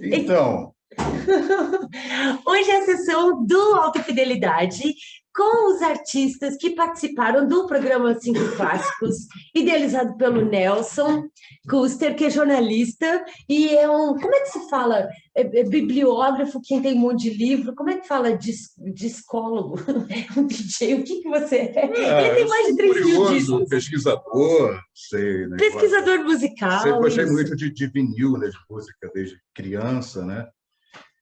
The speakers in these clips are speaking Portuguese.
Então, Hoje é a sessão do Alta Fidelidade com os artistas que participaram do programa Cinco Clássicos, idealizado pelo Nelson Kuster, que é jornalista e é como é que se fala? É bibliógrafo, quem tem um monte de livro, como é que fala? Discólogo, um DJ, o que você é? Ele tem eu mais de sou 3 mil curioso, discos. pesquisador, sei, né? Pesquisador Sempre musical, gostei isso. muito de vinil, né, de música, desde criança, né?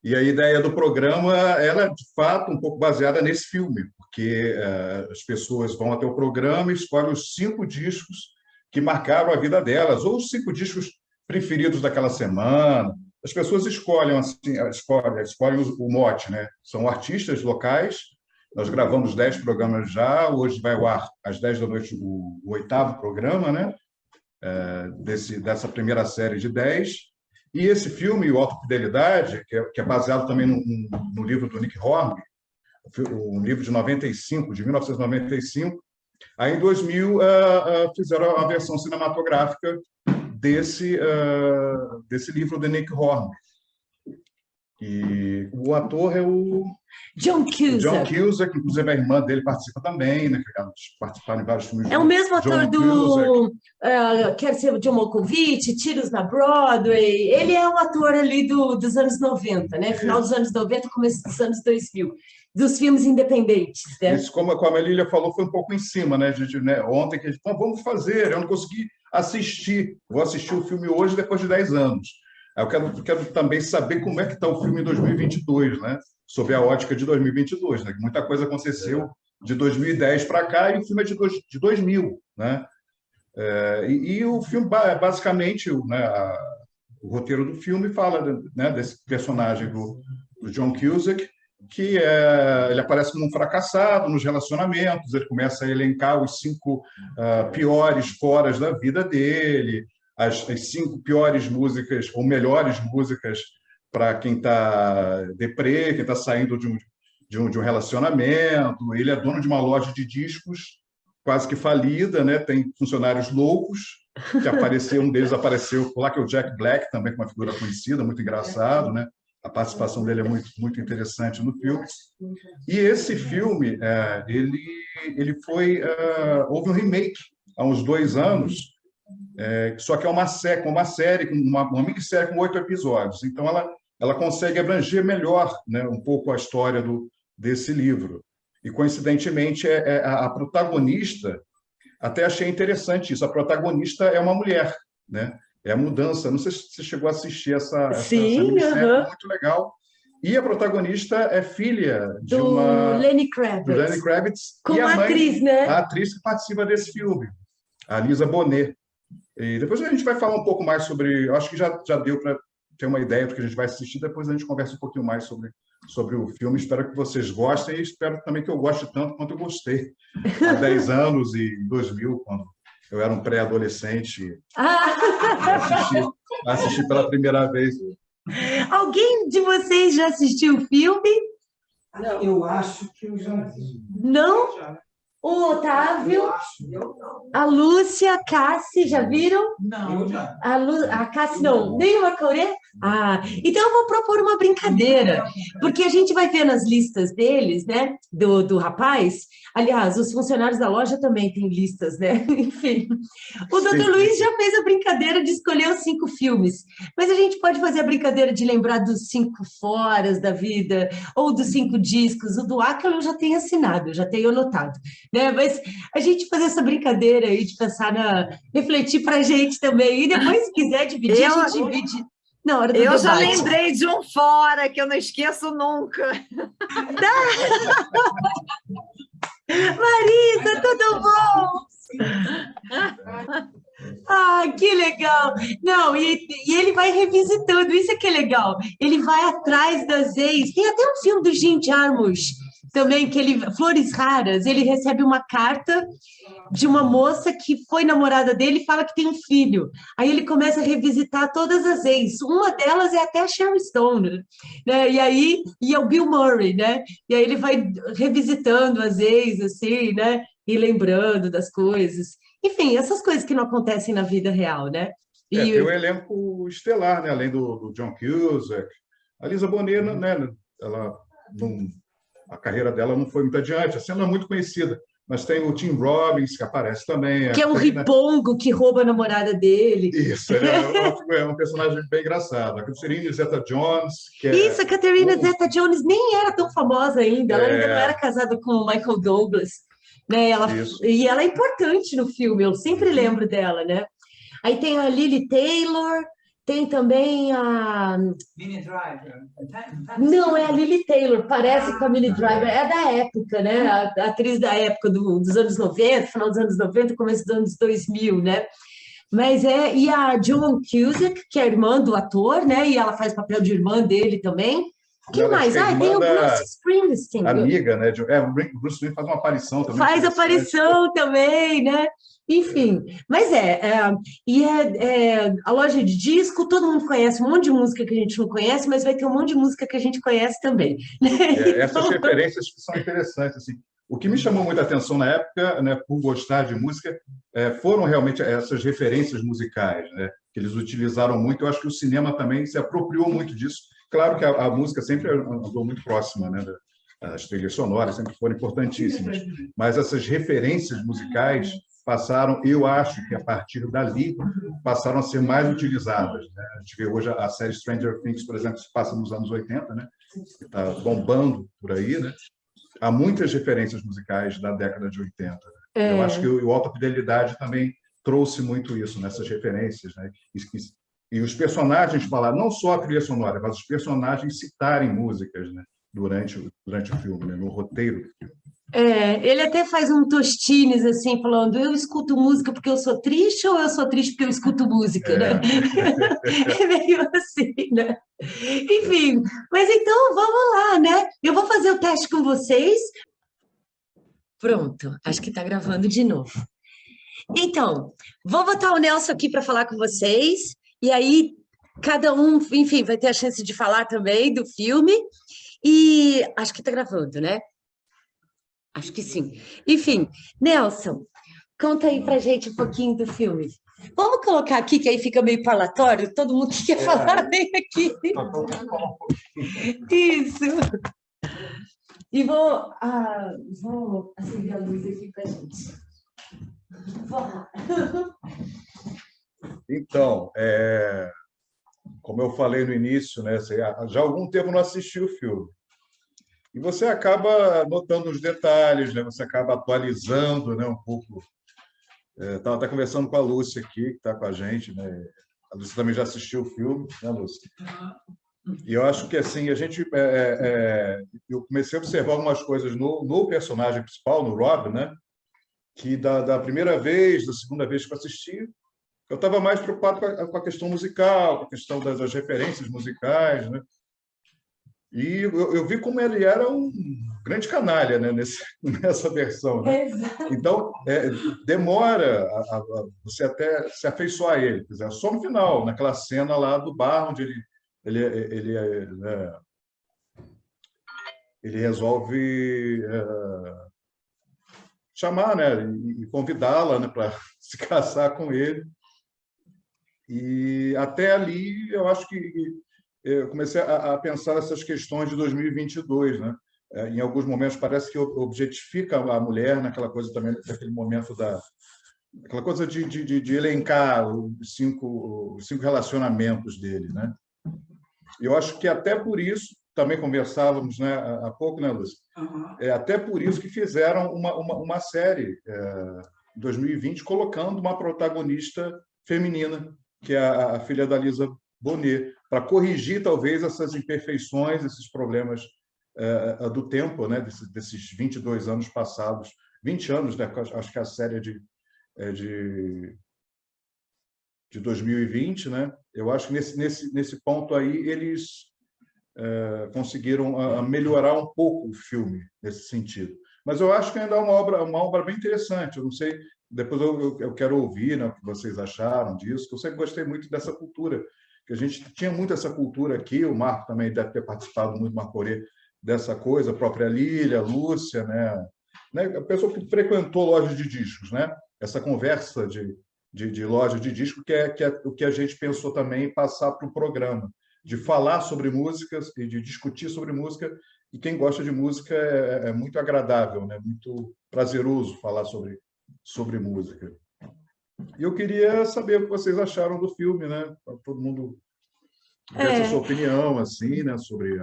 E a ideia do programa, ela é, de fato, um pouco baseada nesse filme, porque as pessoas vão até o programa e escolhem os 5 discos que marcaram a vida delas, ou os 5 discos preferidos daquela semana. As pessoas escolhem, assim, escolhem o mote, né? São artistas locais. Nós gravamos 10 programas já, hoje vai ao ar às 10 da noite o 8º programa, né? Dessa primeira série de 10. E esse filme, o Auto Fidelidade, que é baseado também no livro do Nick Hornby, um livro de 1995, aí em 2000 fizeram a versão cinematográfica desse livro do Nick Hornby. E o ator é o John John Cusack. Cusack, inclusive a irmã dele participa também, né? Participaram em vários filmes. É o mesmo ator John Cusack. Quer Ser o John Malkovich, Tiros na Broadway. Ele é o ator ali dos anos 90, né? Final dos anos 90, começo dos anos 2000, dos filmes independentes, né? Isso, como a Melília falou, foi um pouco em cima, né? Né? Ontem que a gente falou, vamos fazer, eu não consegui assistir. Vou assistir o filme hoje, depois de 10 anos. Aí eu quero também saber como é que está o filme em 2022, né? Sob a ótica de 2022, né? Muita coisa aconteceu de 2010 para cá e o filme é de 2000, né? E o filme, basicamente, né, o roteiro do filme fala, né, desse personagem do John Cusack, que ele aparece como um fracassado nos relacionamentos, ele começa a elencar os 5 piores foras da vida dele, as 5 piores músicas, ou melhores músicas para quem está deprê, quem está saindo de um relacionamento. Ele é dono de uma loja de discos quase que falida, né? Tem funcionários loucos, um deles apareceu lá, que é o Jack Black, também com uma figura conhecida, muito engraçado, né? A participação dele é muito, muito interessante no filme. E esse filme, houve um remake há uns 2 anos, só que é uma série, uma minissérie com 8 episódios. Então, ela consegue abranger melhor, né, um pouco a história desse livro. E, coincidentemente, a protagonista, até achei interessante isso, a protagonista é uma mulher, né? É a mudança. Não sei se você chegou a assistir essa minissérie, muito legal. E a protagonista é filha do Lenny Kravitz. Como a atriz, né? A atriz que participa desse filme, a Lisa Bonet. E depois a gente vai falar um pouco mais sobre... Eu acho que já deu para ter uma ideia do que a gente vai assistir. Depois a gente conversa um pouquinho mais sobre o filme. Espero que vocês gostem e espero também que eu goste tanto quanto eu gostei há 10 anos e em 2000, quando eu era um pré-adolescente. Assisti pela primeira vez. Alguém de vocês já assistiu o filme? Não. Eu acho que eu já vi. Não? O Otávio, a Lúcia, a Cassi, já viram? Não. A Cassi não, nem o Macauré? Então eu vou propor uma brincadeira, porque a gente vai ver nas listas deles, né, do rapaz. Aliás, os funcionários da loja também têm listas, né? Enfim, o Dr. Luiz já fez a brincadeira de escolher os 5 filmes, mas a gente pode fazer a brincadeira de lembrar dos 5 foras da vida, ou dos 5 discos. O do Aquila eu já tenho assinado, já tenho anotado, né? Mas a gente fazer essa brincadeira aí de pensar refletir para a gente também, e depois, se quiser dividir, a gente divide. Na hora do debate. Já lembrei de um fora que eu não esqueço nunca. Marisa, tudo bom? Que legal! Não, e ele vai revisitando, isso é que é legal. Ele vai atrás das ex. Tem até um filme do Jim Jarmusch também, Flores Raras, ele recebe uma carta de uma moça que foi namorada dele e fala que tem um filho. Aí ele começa a revisitar todas as ex. Uma delas é até a Sharon Stone, né? E é o Bill Murray, né? E aí ele vai revisitando as ex, assim, né? E lembrando das coisas. Enfim, essas coisas que não acontecem na vida real, né? E tem um elenco estelar, né? Além do John Cusack. A Lisa Bonet, né? Ela não, a carreira dela não foi muito adiante. Assim, ela não é muito conhecida. Mas tem o Tim Robbins, que aparece também. que é um ripongo que rouba a namorada dele. Isso, ele é um personagem bem engraçado. A Catherine Zeta-Jones, que Isso, a Catherine um- Zeta-Jones nem era tão famosa ainda, ela ainda não era casada com o Michael Douglas, né? Isso. E ela é importante no filme, eu sempre lembro dela, né? Aí tem a Lily Taylor, tem também a... Minnie Driver. Não, é a Lily Taylor, parece com a Minnie Driver, é da época, né? A atriz da época dos anos 90, final dos anos 90, começo dos anos 2000, né? Mas e a Joan Cusack, que é a irmã do ator, né? E ela faz papel de irmã dele também. Quem Ela mais? é irmã Tem o da Bruce Springsteen. amiga, né? O Bruce Springsteen faz uma aparição também. Faz interessante. aparição também, né? Enfim, mas a loja de disco, todo mundo conhece um monte de música que a gente não conhece, mas vai ter um monte de música que a gente conhece também. Essas referências que são interessantes. Assim. O que me chamou muita atenção na época, né, por gostar de música, foram realmente essas referências musicais, né, que eles utilizaram muito. Eu acho que o cinema também se apropriou muito disso. Claro que a música sempre andou muito próxima, né, as trilhas sonoras sempre foram importantíssimas, mas essas referências musicais passaram, eu acho que a partir dali, passaram a ser mais utilizadas. Né? A gente vê hoje a série Stranger Things, por exemplo, que se passa nos anos 80, né? Está bombando por aí, né? Há muitas referências musicais da década de 80. Né? Eu acho que o Alta Fidelidade também trouxe muito isso, nessas referências. Né? E os personagens falaram, não só a trilha sonora, mas os personagens citarem músicas, né? durante o filme, né? no roteiro do filme. Ele até faz um tostines assim, falando: eu escuto música porque eu sou triste ou eu sou triste porque eu escuto música, né? É meio assim, né? Enfim, mas então vamos lá, né? Eu vou fazer o teste com vocês. Pronto, acho que está gravando de novo. Então, vou botar o Nelson aqui para falar com vocês, e aí cada um, enfim, vai ter a chance de falar também do filme. E acho que está gravando, né? Acho que sim. Enfim, Nelson, conta aí pra gente um pouquinho do filme. Vamos colocar aqui, que aí fica meio parlatório, todo mundo que quer falar vem aqui. Isso. E vou acender a luz aqui pra gente. Vamos lá. Então, como eu falei no início, né, já há algum tempo não assisti o filme. E você acaba notando os detalhes, né? Você acaba atualizando, né, um pouco. Estava até conversando com a Lúcia aqui, que está com a gente, né? A Lúcia também já assistiu o filme, né, Lúcia? E eu acho que assim eu comecei a observar algumas coisas no personagem principal, no Rob, né? Que da primeira vez, da segunda vez que eu assisti, eu estava mais preocupado com a questão musical, com a questão das referências musicais, né? E eu vi como ele era um grande canalha, né, nessa versão. Né? Então, demora você até se afeiçoar a ele. Quer dizer, só no final, naquela cena lá do bar, onde ele resolve chamar, né, e convidá-la, né, para se casar com ele. E até ali, eu acho que eu comecei a pensar nessas questões de 2022, né? Em alguns momentos parece que objetifica a mulher naquela coisa também, naquele momento aquela coisa de elencar os cinco relacionamentos dele, né? Eu acho que até por isso, também conversávamos, né, há pouco, né, Lúcia? Até por isso que fizeram uma série em 2020 colocando uma protagonista feminina, que é a filha da Lisa Bonet, para corrigir talvez essas imperfeições, esses problemas do tempo, né? desses 22 anos passados, 20 anos, né? Acho que a série é de 2020, né? Eu acho que nesse ponto aí eles conseguiram melhorar um pouco o filme nesse sentido. Mas eu acho que ainda é uma obra bem interessante. Eu não sei, depois eu quero ouvir, né, o que vocês acharam disso, que eu sempre gostei muito dessa cultura, que a gente tinha muito essa cultura aqui, o Marco também deve ter participado muito, Marcorê, dessa coisa, a própria Lília, a Lúcia, né? A pessoa que frequentou lojas de discos, né? Essa conversa de de loja de disco, que é o que a gente pensou também em passar para o programa, de falar sobre músicas e de discutir sobre música. E quem gosta de música é muito agradável, né? Muito prazeroso falar sobre música. E eu queria saber o que vocês acharam do filme, né? Pra todo mundo desse a sua opinião, assim, né? Sobre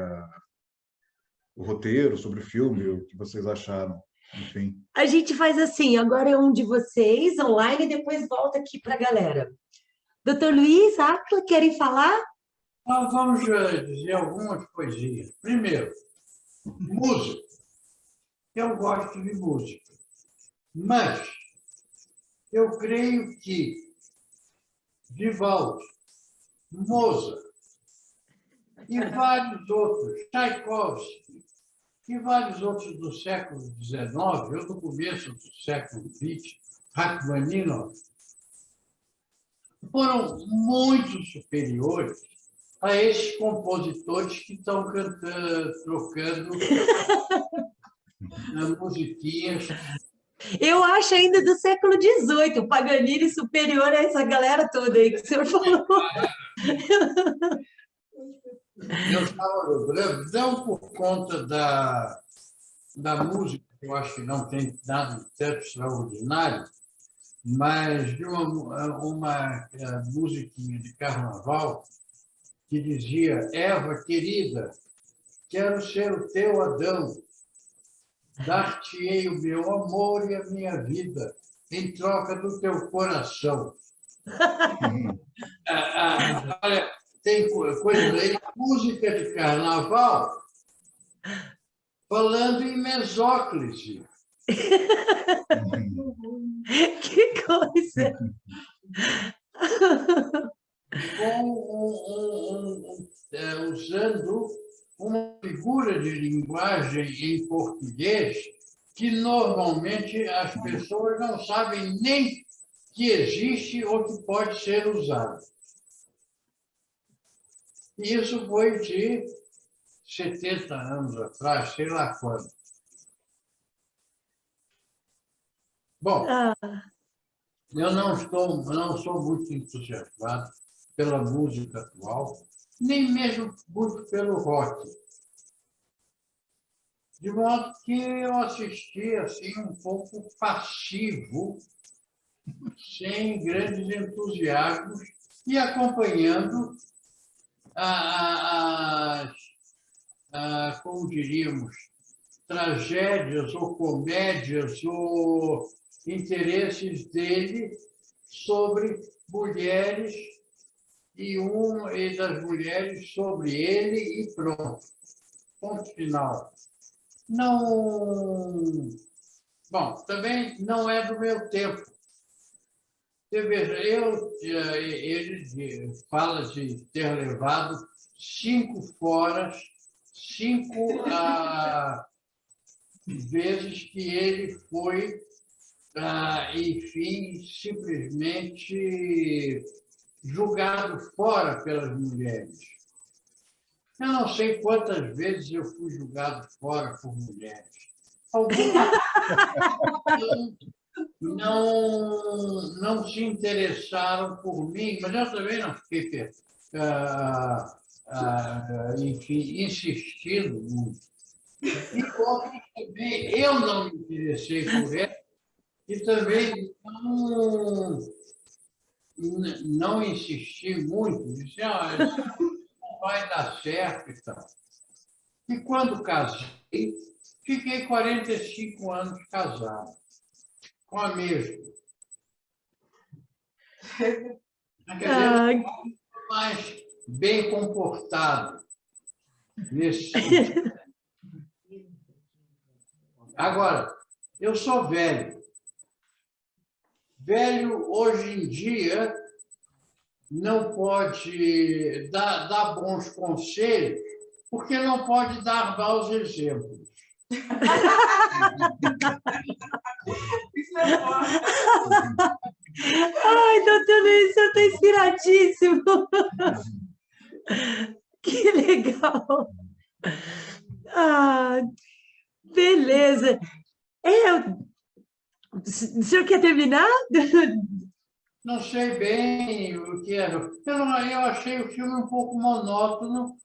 o roteiro, sobre o filme, o que vocês acharam, enfim. A gente faz assim, agora é um de vocês, online, e depois volta aqui para a galera. Doutor Luiz, Acla, querem falar? Nós vamos dizer algumas poesias. Primeiro, música. Eu gosto de música, mas eu creio que Vivaldi, Mozart e vários outros, Tchaikovsky e vários outros do século XIX, ou do começo do século XX, Rachmaninoff, foram muito superiores a esses compositores que estão trocando musiquinhas. Eu acho ainda do século XVIII, o Paganini superior a essa galera toda aí que o senhor falou. Eu estava lembrando, não por conta da música, que eu acho que não tem nada de tanto extraordinário, mas de uma musiquinha de carnaval que dizia: Eva, querida, quero ser o teu Adão, dar-te-ei o meu amor e a minha vida, em troca do teu coração. Olha, tem coisa aí, música de carnaval, falando em mesóclise. Que coisa! Usando uma figura de linguagem em português que normalmente as pessoas não sabem nem que existe ou que pode ser usado. E isso foi de 70 anos atrás, sei lá quando. Bom, eu não sou muito entusiasmado pela música atual, nem mesmo muito pelo rock. De modo que eu assisti assim, um pouco passivo, sem grandes entusiasmos, e acompanhando como diríamos, tragédias ou comédias ou interesses dele sobre mulheres e das mulheres sobre ele e pronto. Ponto final. Não... Bom, também não é do meu tempo. Você veja, ele fala de ter levado 5 foras, 5 vezes que ele foi, enfim, simplesmente julgado fora pelas mulheres. Eu não sei quantas vezes eu fui julgado fora por mulheres. Algumas não se interessaram por mim, mas eu também não fiquei, enfim, insistindo muito. E outros também, eu não me interessei por ela, e também não insisti muito, disse, isso não vai dar certo e tal. E quando casei, fiquei 45 anos casado, com a mesma. Quer dizer, mais bem comportado nesse sentido. Agora, eu sou velho. Velho, hoje em dia, não pode dar bons conselhos, porque não pode dar maus exemplos. Ai, doutor Luiz, você está inspiradíssimo. Que legal. Beleza. O senhor quer terminar? não sei bem o que era. Eu achei o filme um pouco monótono,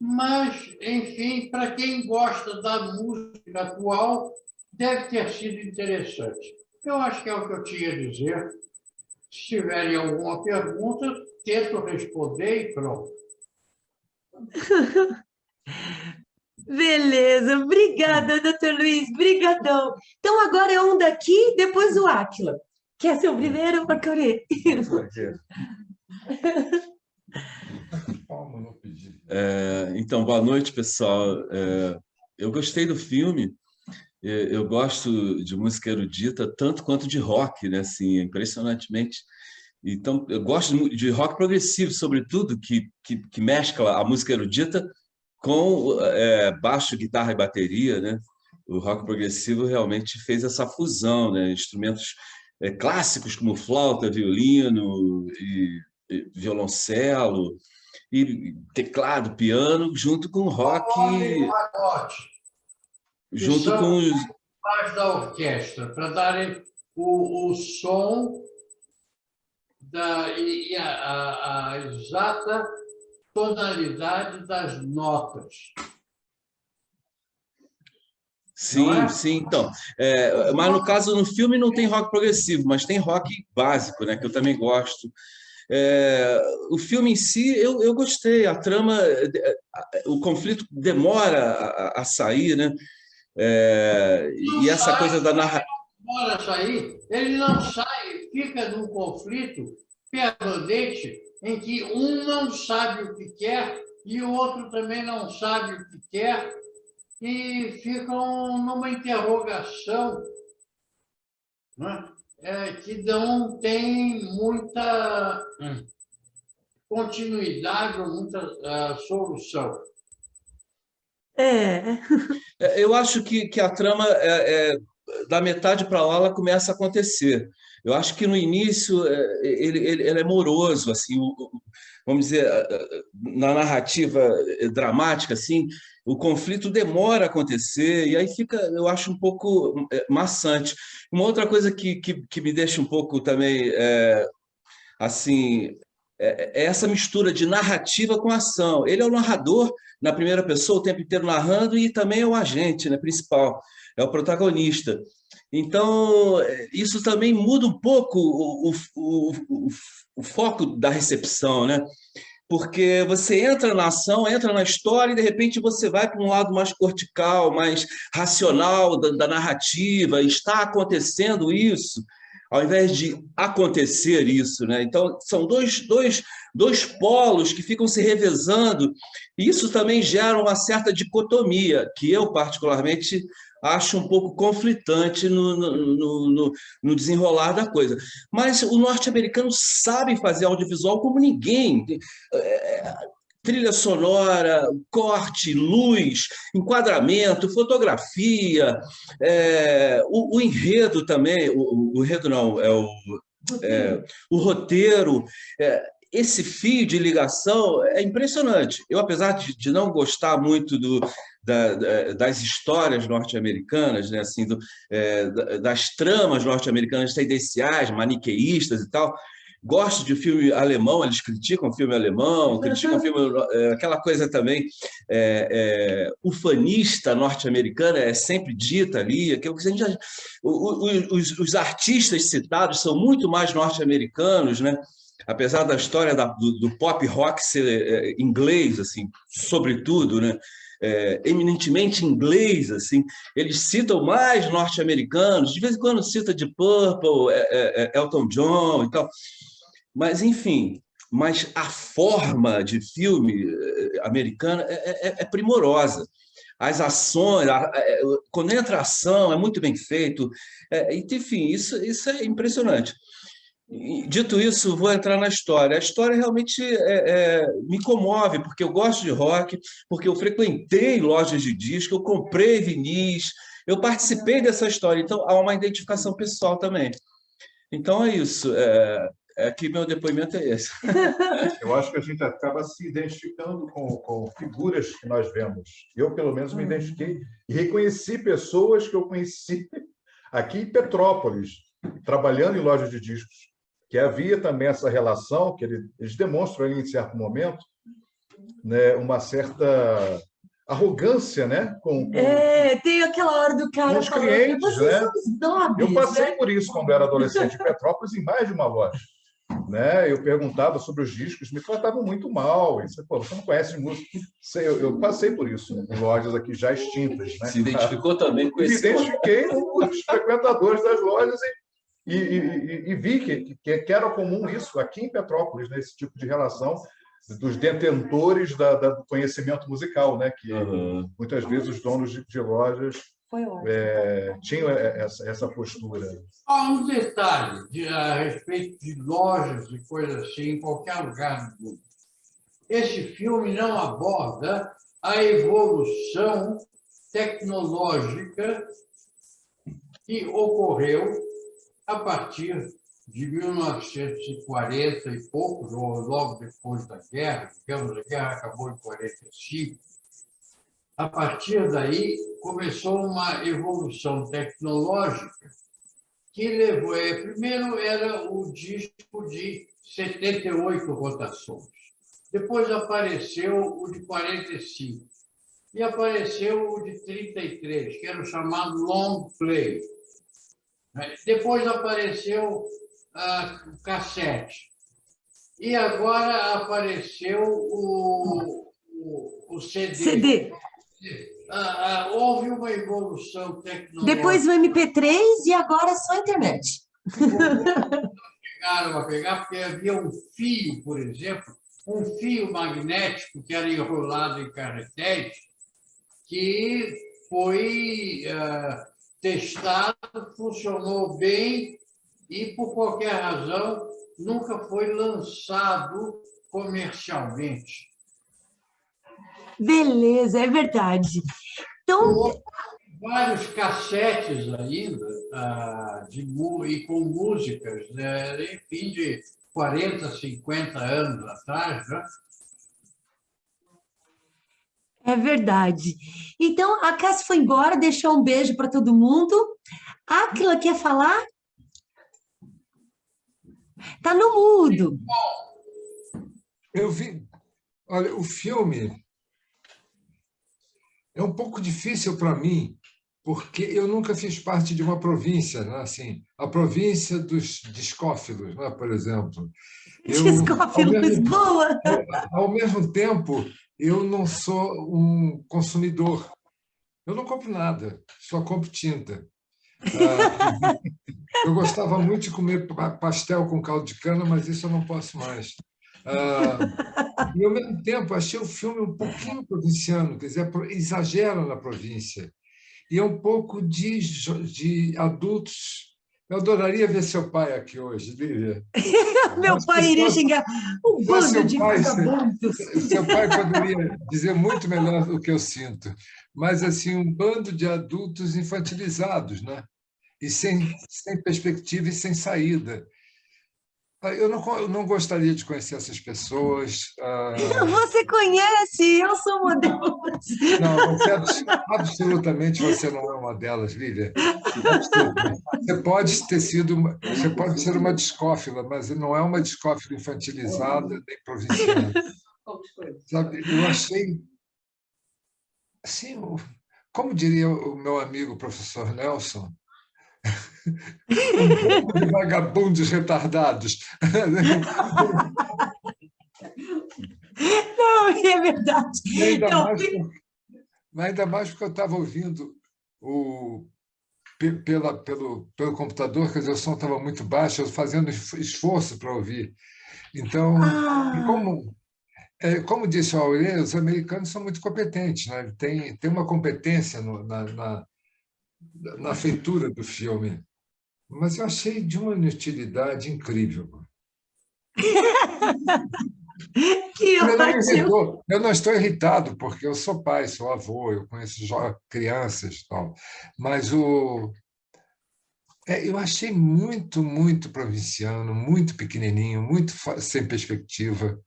mas, enfim, para quem gosta da música atual, deve ter sido interessante. Eu acho que é o que eu tinha a dizer. Se tiverem alguma pergunta, tento responder e pronto. Beleza, obrigada, doutor Luiz, brigadão. Então agora é um daqui, depois o Átila. Quer ser o primeiro, Marcorê? Então, boa noite, pessoal. Eu gostei do filme. Eu gosto de música erudita tanto quanto de rock, né? Assim, impressionantemente. Então, eu gosto de rock progressivo, sobretudo, que mescla a música erudita com baixo, guitarra e bateria, né? O rock progressivo realmente fez essa fusão, né? Instrumentos clássicos como flauta, violino e violoncelo e teclado, piano, junto com rock, junto com os Parte da orquestra, para darem o som e a exata tonalidade das notas. Sim, sim, então. Mas no caso, no filme não tem rock progressivo, mas tem rock básico, né? Que eu também gosto. O filme em si, eu gostei. A trama, o conflito demora a sair, né? E essa coisa da narrativa. Demora a sair, ele não sai, fica num conflito permanente em que um não sabe o que quer e o outro também não sabe o que quer e ficam numa interrogação, né? Que não tem muita continuidade ou muita solução. Eu acho que a trama, da metade para lá, ela começa a acontecer. Eu acho que no início ele é moroso, assim, vamos dizer, na narrativa dramática, assim, o conflito demora a acontecer e aí fica, eu acho, um pouco maçante. Uma outra coisa que me deixa um pouco também assim, é essa mistura de narrativa com ação. Ele é o narrador na primeira pessoa o tempo inteiro narrando e também é o agente, né, principal, é o protagonista. Então, isso também muda um pouco o foco da recepção, né? Porque você entra na ação, entra na história e, de repente, você vai para um lado mais cortical, mais racional da narrativa, está acontecendo isso, ao invés de acontecer isso, né? Então, são dois polos que ficam se revezando, e isso também gera uma certa dicotomia, que eu, particularmente, acho um pouco conflitante no desenrolar da coisa. Mas o norte-americano sabe fazer audiovisual como ninguém. Trilha sonora, corte, luz, enquadramento, fotografia, o enredo também, o enredo não, o roteiro, esse fio de ligação é impressionante. Eu, apesar de não gostar muito das histórias norte-americanas, né, assim, das tramas norte-americanas tendenciais, maniqueístas e tal, gosto de filme alemão, eles criticam o filme alemão, criticam o filme, aquela coisa também ufanista norte-americana, é sempre dita ali, aquilo que a gente os artistas citados são muito mais norte-americanos, né? Apesar da história do pop rock ser inglês, assim, sobretudo, né? Eminentemente inglês, assim, eles citam mais norte-americanos, de vez em quando cita Deep Purple, Elton John e tal, mas enfim, mas a forma de filme americana é primorosa. As ações, quando entra a ação, é muito bem feito, enfim, isso é impressionante. Dito isso, vou entrar na história. A história realmente me comove, porque eu gosto de rock, porque eu frequentei lojas de disco, eu comprei vinis, eu participei dessa história, então há uma identificação pessoal também. Então é isso. Aqui meu depoimento é esse. Eu acho que a gente acaba se identificando com figuras que nós vemos. Eu, pelo menos, me identifiquei e reconheci pessoas que eu conheci aqui em Petrópolis, trabalhando em lojas de discos. que havia também essa relação, que eles demonstram ali, em certo momento, né, uma certa arrogância, né, Tem aquela hora do com cara os falando, clientes, vocês né? são os nobres, Eu passei né? por isso quando era adolescente em Petrópolis, em mais de uma loja. Né? Eu perguntava sobre os discos, me tratavam muito mal. E você, pô, você não conhece música? Eu passei por isso em lojas aqui já extintas. Né? Se identificou também com Me esse... identifiquei com os frequentadores das lojas e vi que era comum isso aqui em Petrópolis, né? Esse tipo de relação dos detentores do conhecimento musical, né? Que muitas vezes os donos de lojas Foi ótimo. tinham essa postura. Há um detalhe a respeito de lojas e coisas assim, em qualquer lugar do mundo. Esse filme não aborda a evolução tecnológica que ocorreu a partir de 1940 e poucos, ou logo depois da guerra, digamos, a guerra acabou em 45. A partir daí, começou uma evolução tecnológica que levou... Primeiro era o disco de 78 rotações. Depois apareceu o de 45. E apareceu o de 33, que era o chamado long play. Depois apareceu o cassete. E agora apareceu o CD. Houve uma evolução tecnológica. Depois o MP3 e agora só a internet. Chegaram a pegar, porque havia um fio, por exemplo, um fio magnético que era enrolado em carretéis, que foi testado, funcionou bem e, por qualquer razão, nunca foi lançado comercialmente. Beleza, é verdade. Então, Vários cassetes ainda, e com músicas, né, enfim, de 40, 50 anos atrás, né? é verdade. Então, a Cássia foi embora, deixou um beijo para todo mundo. Áquila quer falar? Tá no mudo. Eu vi. Olha, o filme é um pouco difícil para mim, porque eu nunca fiz parte de uma província, né? Assim, a província dos discófilos, né? Por exemplo. Discófilos, boa! Ao mesmo tempo, eu não sou um consumidor. Eu não compro nada, só compro tinta. Eu gostava muito de comer pastel com caldo de cana, mas isso eu não posso mais. E, ao mesmo tempo, achei o filme um pouquinho provinciano, quer dizer, exagera na província. E é um pouco de adultos. Eu adoraria ver seu pai aqui hoje, Lívia. Meu pai iria xingar um bando de pai, vagabundos. seu pai poderia dizer muito melhor o que eu sinto. Mas, assim, um bando de adultos infantilizados, né? E sem perspectiva e sem saída. Eu não gostaria de conhecer essas pessoas. Você conhece, eu sou uma delas. Não, absolutamente você não é uma delas, Lívia. Você pode ser uma discófila, mas não é uma discófila infantilizada nem provinciana. Sabe, eu achei, assim, como diria o meu amigo professor Nelson, um grupo de vagabundos retardados. Não, é verdade. Ainda mais porque eu estava ouvindo pelo computador, quer dizer, o som estava muito baixo, eu fazendo esforço para ouvir. Então, como disse o Aurélio, os americanos são muito competentes, né? Tem uma competência na feitura do filme. Mas eu achei de uma inutilidade incrível. Que ótimo! Eu não estou irritado, porque eu sou pai, sou avô, eu conheço crianças e tal. Mas eu achei muito, muito provinciano, muito pequenininho, muito sem perspectiva,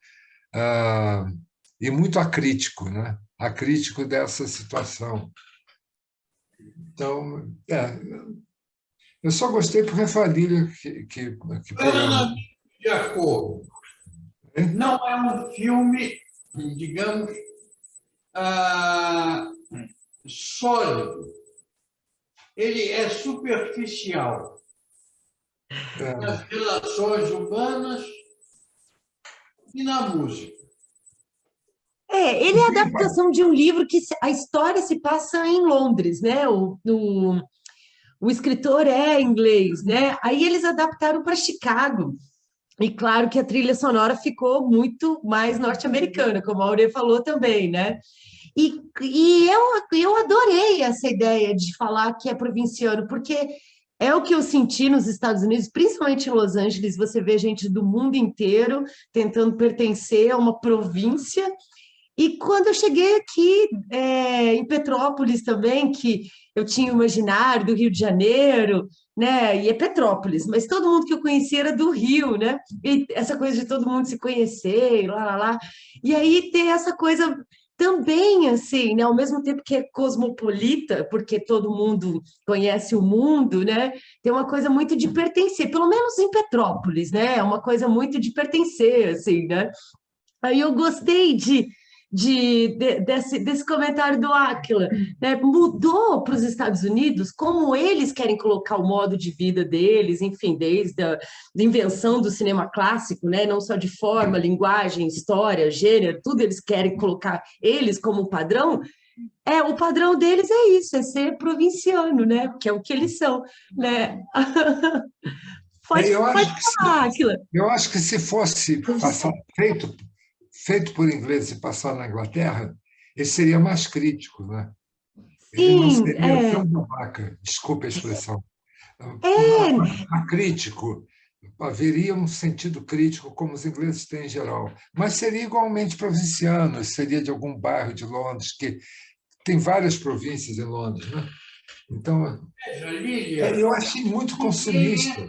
e muito acrítico, né? Acrítico dessa situação. Então, eu só gostei porque foi a Lília que programou. de acordo. Não é um filme, digamos, sólido. Ele é superficial nas relações humanas e na música. Ele é a adaptação de um livro que a história se passa em Londres, né? O escritor é inglês, né? Aí eles adaptaram para Chicago. E claro que a trilha sonora ficou muito mais norte-americana, como a Aurea falou também, né? E eu adorei essa ideia de falar que é provinciano, porque é o que eu senti nos Estados Unidos, principalmente em Los Angeles, você vê gente do mundo inteiro tentando pertencer a uma província. E quando eu cheguei aqui, em Petrópolis também, que eu tinha o imaginário do Rio de Janeiro, né? E é Petrópolis, mas todo mundo que eu conhecia era do Rio, né? E essa coisa de todo mundo se conhecer, e lá, lá, lá. E aí tem essa coisa também, assim, né? Ao mesmo tempo que é cosmopolita, porque todo mundo conhece o mundo, né? Tem uma coisa muito de pertencer, pelo menos em Petrópolis, né? É uma coisa muito de pertencer, assim, né? Aí eu gostei desse comentário do Átila, né? Mudou para os Estados Unidos como eles querem colocar o modo de vida deles, enfim, desde a invenção do cinema clássico, né? Não só de forma, linguagem, história, gênero, tudo eles querem colocar eles como padrão. O padrão deles é isso, é ser provinciano, né? Que é o que eles são, né? Pode falar, Átila. Eu acho que se fosse feito por ingleses e passar na Inglaterra, ele seria mais crítico, né? Ele não Sim, seria tão babaca, desculpe a expressão. Mais crítico, haveria um sentido crítico, como os ingleses têm em geral, mas seria igualmente provinciano, seria de algum bairro de Londres, que tem várias províncias em Londres, né? Então, eu achei muito consumista.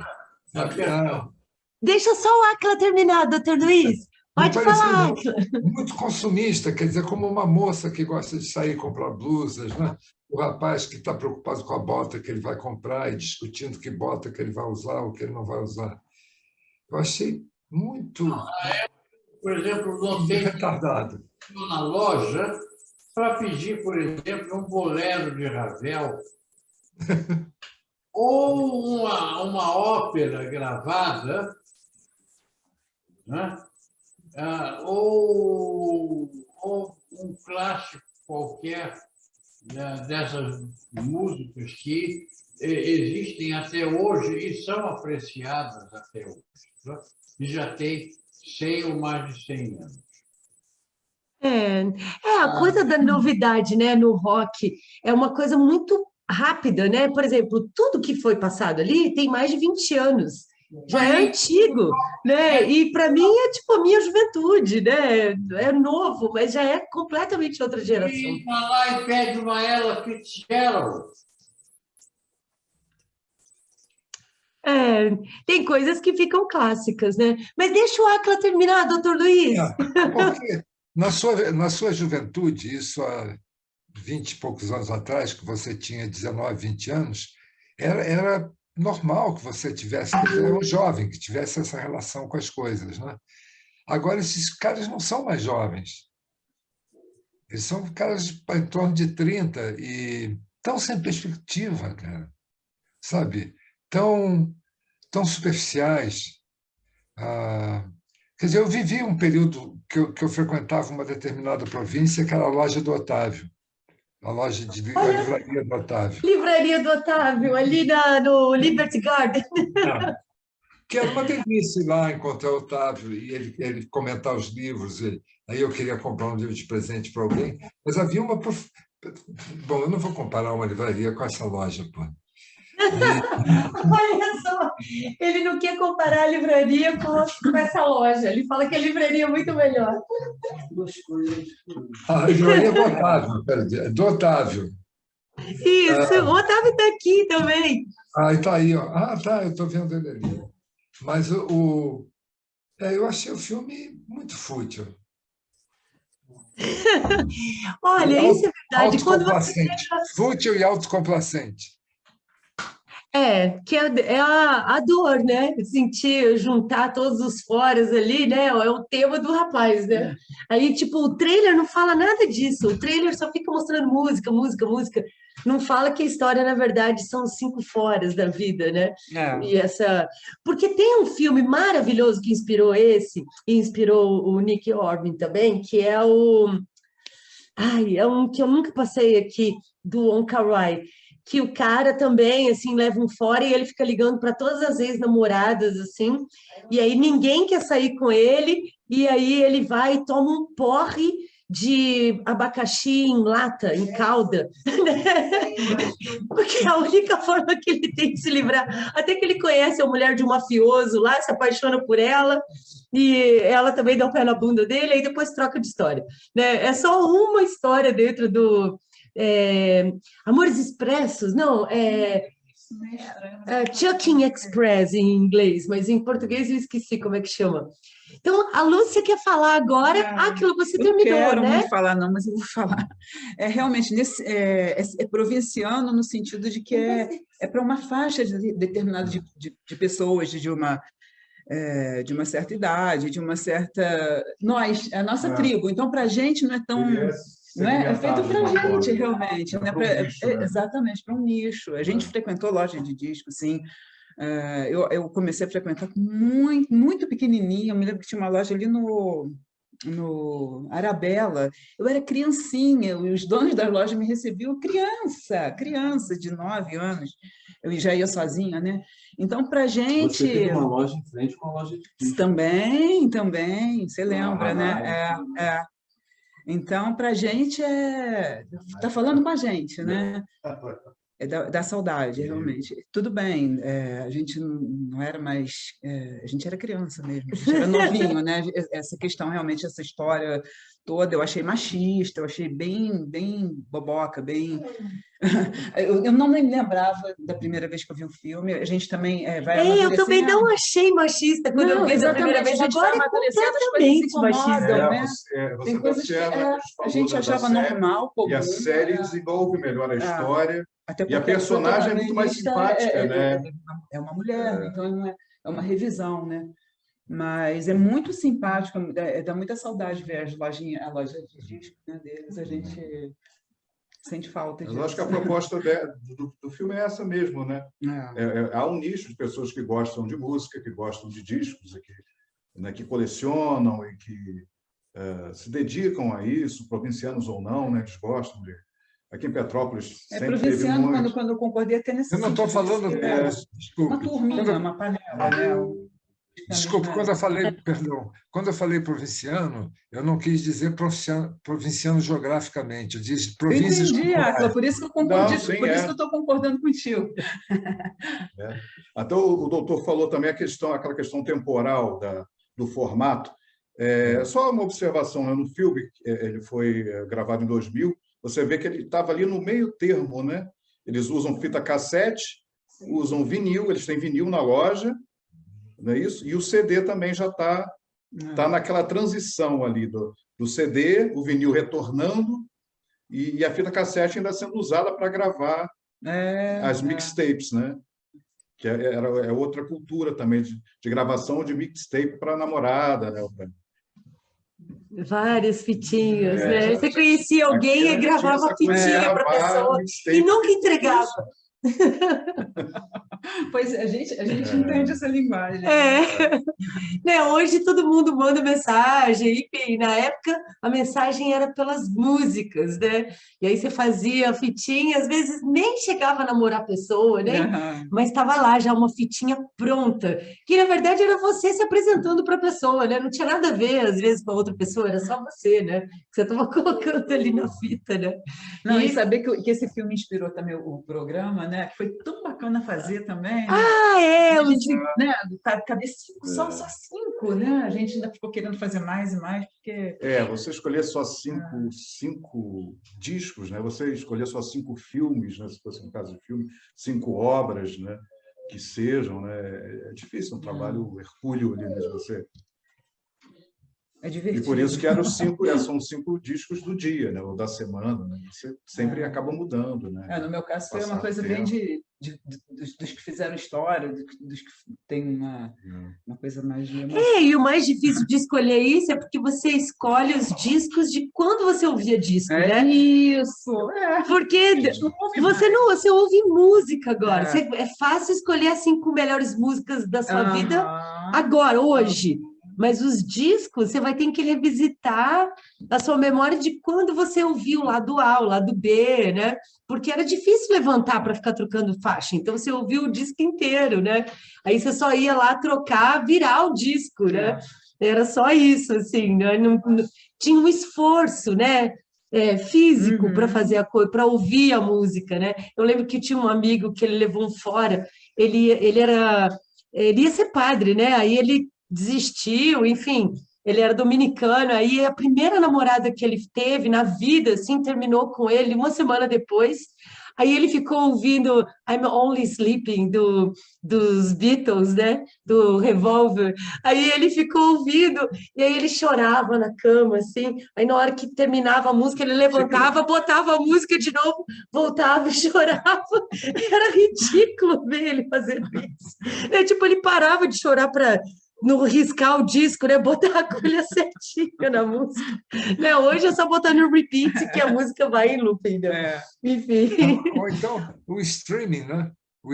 Deixa só o Átila terminar, doutor Luiz. Pode falar, Átila. Muito consumista, quer dizer, como uma moça que gosta de sair e comprar blusas, né? O rapaz que está preocupado com a bota que ele vai comprar e discutindo que bota que ele vai usar ou que ele não vai usar. Eu achei muito, Por exemplo, não tem retardado. na loja para pedir, por exemplo, um bolero de Ravel ou uma ópera gravada, né? Ou um clássico qualquer, né, dessas músicas que existem até hoje e são apreciadas até hoje, né? E já tem 100 ou mais de 100 anos. A coisa da novidade, né, no rock é uma coisa muito rápida, né? Por exemplo, tudo que foi passado ali tem mais de 20 anos. Já é antigo, né? E para mim é tipo a minha juventude, né? É novo, mas já é completamente outra geração. E vai lá e pede uma Ella Fitzgerald. Tem coisas que ficam clássicas, né? Mas deixa o Átila terminar, doutor Luiz. Porque na sua juventude, isso há 20 e poucos anos atrás, que você tinha 19, 20 anos, era normal que você tivesse, era um jovem que tivesse essa relação com as coisas, né? Agora, esses caras não são mais jovens. Eles são caras em torno de 30 e tão sem perspectiva, cara. Sabe? Tão superficiais. Quer dizer, eu vivi um período que eu frequentava uma determinada província, que era a loja do Otávio, a livraria do Otávio. Livraria do Otávio, ali no Liberty Garden. Que era uma delícia ir lá encontrar o Otávio e ele comentar os livros. Aí eu queria comprar um livro de presente para alguém, mas havia uma... Bom, eu não vou comparar uma livraria com essa loja, pô. Olha só, ele não quer comparar a livraria com essa loja. Ele fala que a livraria é muito melhor. A livraria do Otávio, peraí, do Otávio. Isso, o Otávio está aqui também. Está aí, ó. Tá, eu estou vendo ele ali. Mas eu achei o filme muito fútil. Olha, isso é verdade. Autocomplacente. Fútil e autocomplacente. Que é a dor, né? Sentir, juntar todos os foras ali, né? É o tema do rapaz, né? Aí, tipo, o trailer não fala nada disso. O trailer só fica mostrando música, música, música. Não fala que a história, na verdade, são 5 foras da vida, né? E essa... Porque tem um filme maravilhoso que inspirou esse, e inspirou o Nick Hornby também, que é o... Ai, é um que eu nunca passei aqui, do Wong Kar-wai, que o cara também, assim, leva um fora e ele fica ligando para todas as ex-namoradas, assim, e aí ninguém quer sair com ele, e aí ele vai e toma um porre de abacaxi em lata, em calda, porque é a única forma que ele tem de se livrar, até que ele conhece a mulher de um mafioso lá, se apaixona por ela, e ela também dá o pé na bunda dele, aí depois troca de história, né? É só uma história dentro do Amores Expressos, não, Chucking Express em inglês, mas em português eu esqueci como é que chama. Então, a Lúcia quer falar agora, aquilo você terminou, né? Não quero muito falar, não, mas eu vou falar. Realmente, é provinciano no sentido de que é para uma faixa determinada de pessoas, de uma certa idade, de uma certa... Nós, a nossa tribo. Então, para a gente não é tão... Não é feito para a gente, realmente. Né? Exatamente, para um nicho. A gente frequentou loja de disco, sim. Eu comecei a frequentar muito, muito pequenininha. Eu me lembro que tinha uma loja ali no Arabella. Eu era criancinha, os donos da loja me recebiam criança de 9 anos. Eu já ia sozinha, né? Então, para a gente... Você teve uma loja em frente com a loja de disco. Também, você lembra, né? Então, para a gente está falando com a gente, né? Da saudade, realmente. Tudo bem, a gente não era mais... a gente era criança mesmo, a gente era novinho, né? Essa questão, realmente, essa história toda, eu achei machista, eu achei bem boboca, bem... Eu não me lembrava da primeira vez que eu vi o filme, a gente também vai amadurecendo. Eu também não achei machista quando eu vi da primeira vez, agora é completamente machista. Né? Tem coisas que a gente achava normal. E a série desenvolve melhor a história, e a personagem é muito mais simpática, né? É uma mulher, então é uma revisão, né? Mas é muito simpático, dá muita saudade ver a loja de disco, né, deles, a gente sente falta disso. Eu acho que a proposta do filme é essa mesmo, né? Há um nicho de pessoas que gostam de música, que gostam de discos, que colecionam e que se dedicam a isso, provincianos ou não, né? Eles gostam de... Aqui em Petrópolis sempre provinciano, teve muito... quando eu concordei até nesse Eu não estou falando... Desculpe. Uma turminha, uma panela, né? Desculpe, quando eu falei provinciano, eu não quis dizer provinciano geograficamente, eu disse províncias. Eu entendi, por isso que eu concordo, isso que eu estou concordando contigo. Até o doutor falou também aquela questão temporal do formato. Só uma observação, né? No filme, ele foi gravado em 2000, você vê que ele estava ali no meio termo, né? Eles usam fita cassete, usam vinil, eles têm vinil na loja, não é isso? E o CD também já está naquela transição ali do CD, o vinil retornando e a fita cassete ainda sendo usada para gravar as mixtapes, né? Que é outra cultura também de gravação de mixtape para namorada, né? Várias fitinhas, né? Você conhecia alguém e gravava fitinha para a pessoa e nunca entregava. Pois a gente entende essa linguagem. Né? Hoje todo mundo manda mensagem, enfim, na época a mensagem era pelas músicas, né? E aí você fazia a fitinha, às vezes nem chegava a namorar a pessoa, né? Mas estava lá já uma fitinha pronta, que na verdade era você se apresentando para a pessoa, né? Não tinha nada a ver, às vezes, com a outra pessoa, era só você, né? Que você estava colocando ali na fita, né? E saber que esse filme inspirou também o programa, né? Que foi tão bacana fazer também. A gente, né? Cadê 5? Só 5, né? A gente ainda ficou querendo fazer mais e mais, porque... você escolher só 5 discos, né? Você escolher só 5 filmes, né? Se fosse um caso de filme, 5 obras, né? Que sejam, né? É difícil, um trabalho hercúleo ali, né? De você É E divertido. por isso que são 5 discos do dia, né? Ou da semana, né? Você sempre acaba mudando, né? No meu caso, foi uma Passar coisa o bem tempo. dos que fizeram história, dos que têm uma coisa mais de emoção. E o mais difícil de escolher isso é porque você escolhe os discos de quando você ouvia disco, né? Isso! Porque você ouve música agora. É fácil escolher as 5 melhores músicas da sua vida agora, hoje. Mas os discos, você vai ter que revisitar a sua memória de quando você ouviu o lado A, o lado B, né? Porque era difícil levantar para ficar trocando faixa. Então, você ouviu o disco inteiro, né? Aí você só ia lá trocar, virar o disco, né? Era só isso, assim, né? Tinha um esforço, né? Físico para fazer a coisa, para ouvir a música, né? Eu lembro que tinha um amigo que ele levou um fora, ele ia ser padre, né? Aí ele desistiu, enfim, ele era dominicano, aí a primeira namorada que ele teve na vida, assim, terminou com ele uma semana depois, aí ele ficou ouvindo I'm Only Sleeping, dos Beatles, né, do Revolver, aí ele ficou ouvindo, e aí ele chorava na cama, assim, aí na hora que terminava a música, ele levantava, botava a música de novo, voltava e chorava, era ridículo ver ele fazendo isso, tipo, ele parava de chorar para não riscar o disco, né? Botar a agulha certinha na música. Né? Hoje é só botar no repeat que a música vai em looping. Né? Enfim. Ou então, o streaming, né? O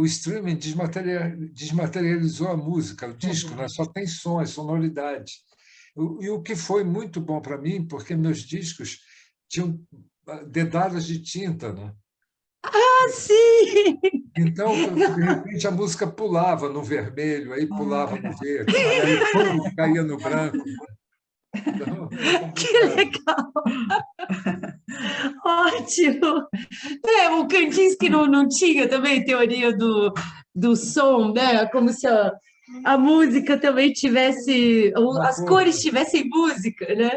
streaming desmaterializou a música, o disco, né? Só tem sons, sonoridade. E o que foi muito bom para mim, porque meus discos tinham dedadas de tinta, né? Sim! Então, de repente, a música pulava no vermelho, aí pulava no verde, aí pum, caía no branco. Então, que legal! Ótimo! O Kandinsky não tinha também teoria do som, né? Como se a música também tivesse... As cores tivessem música, né?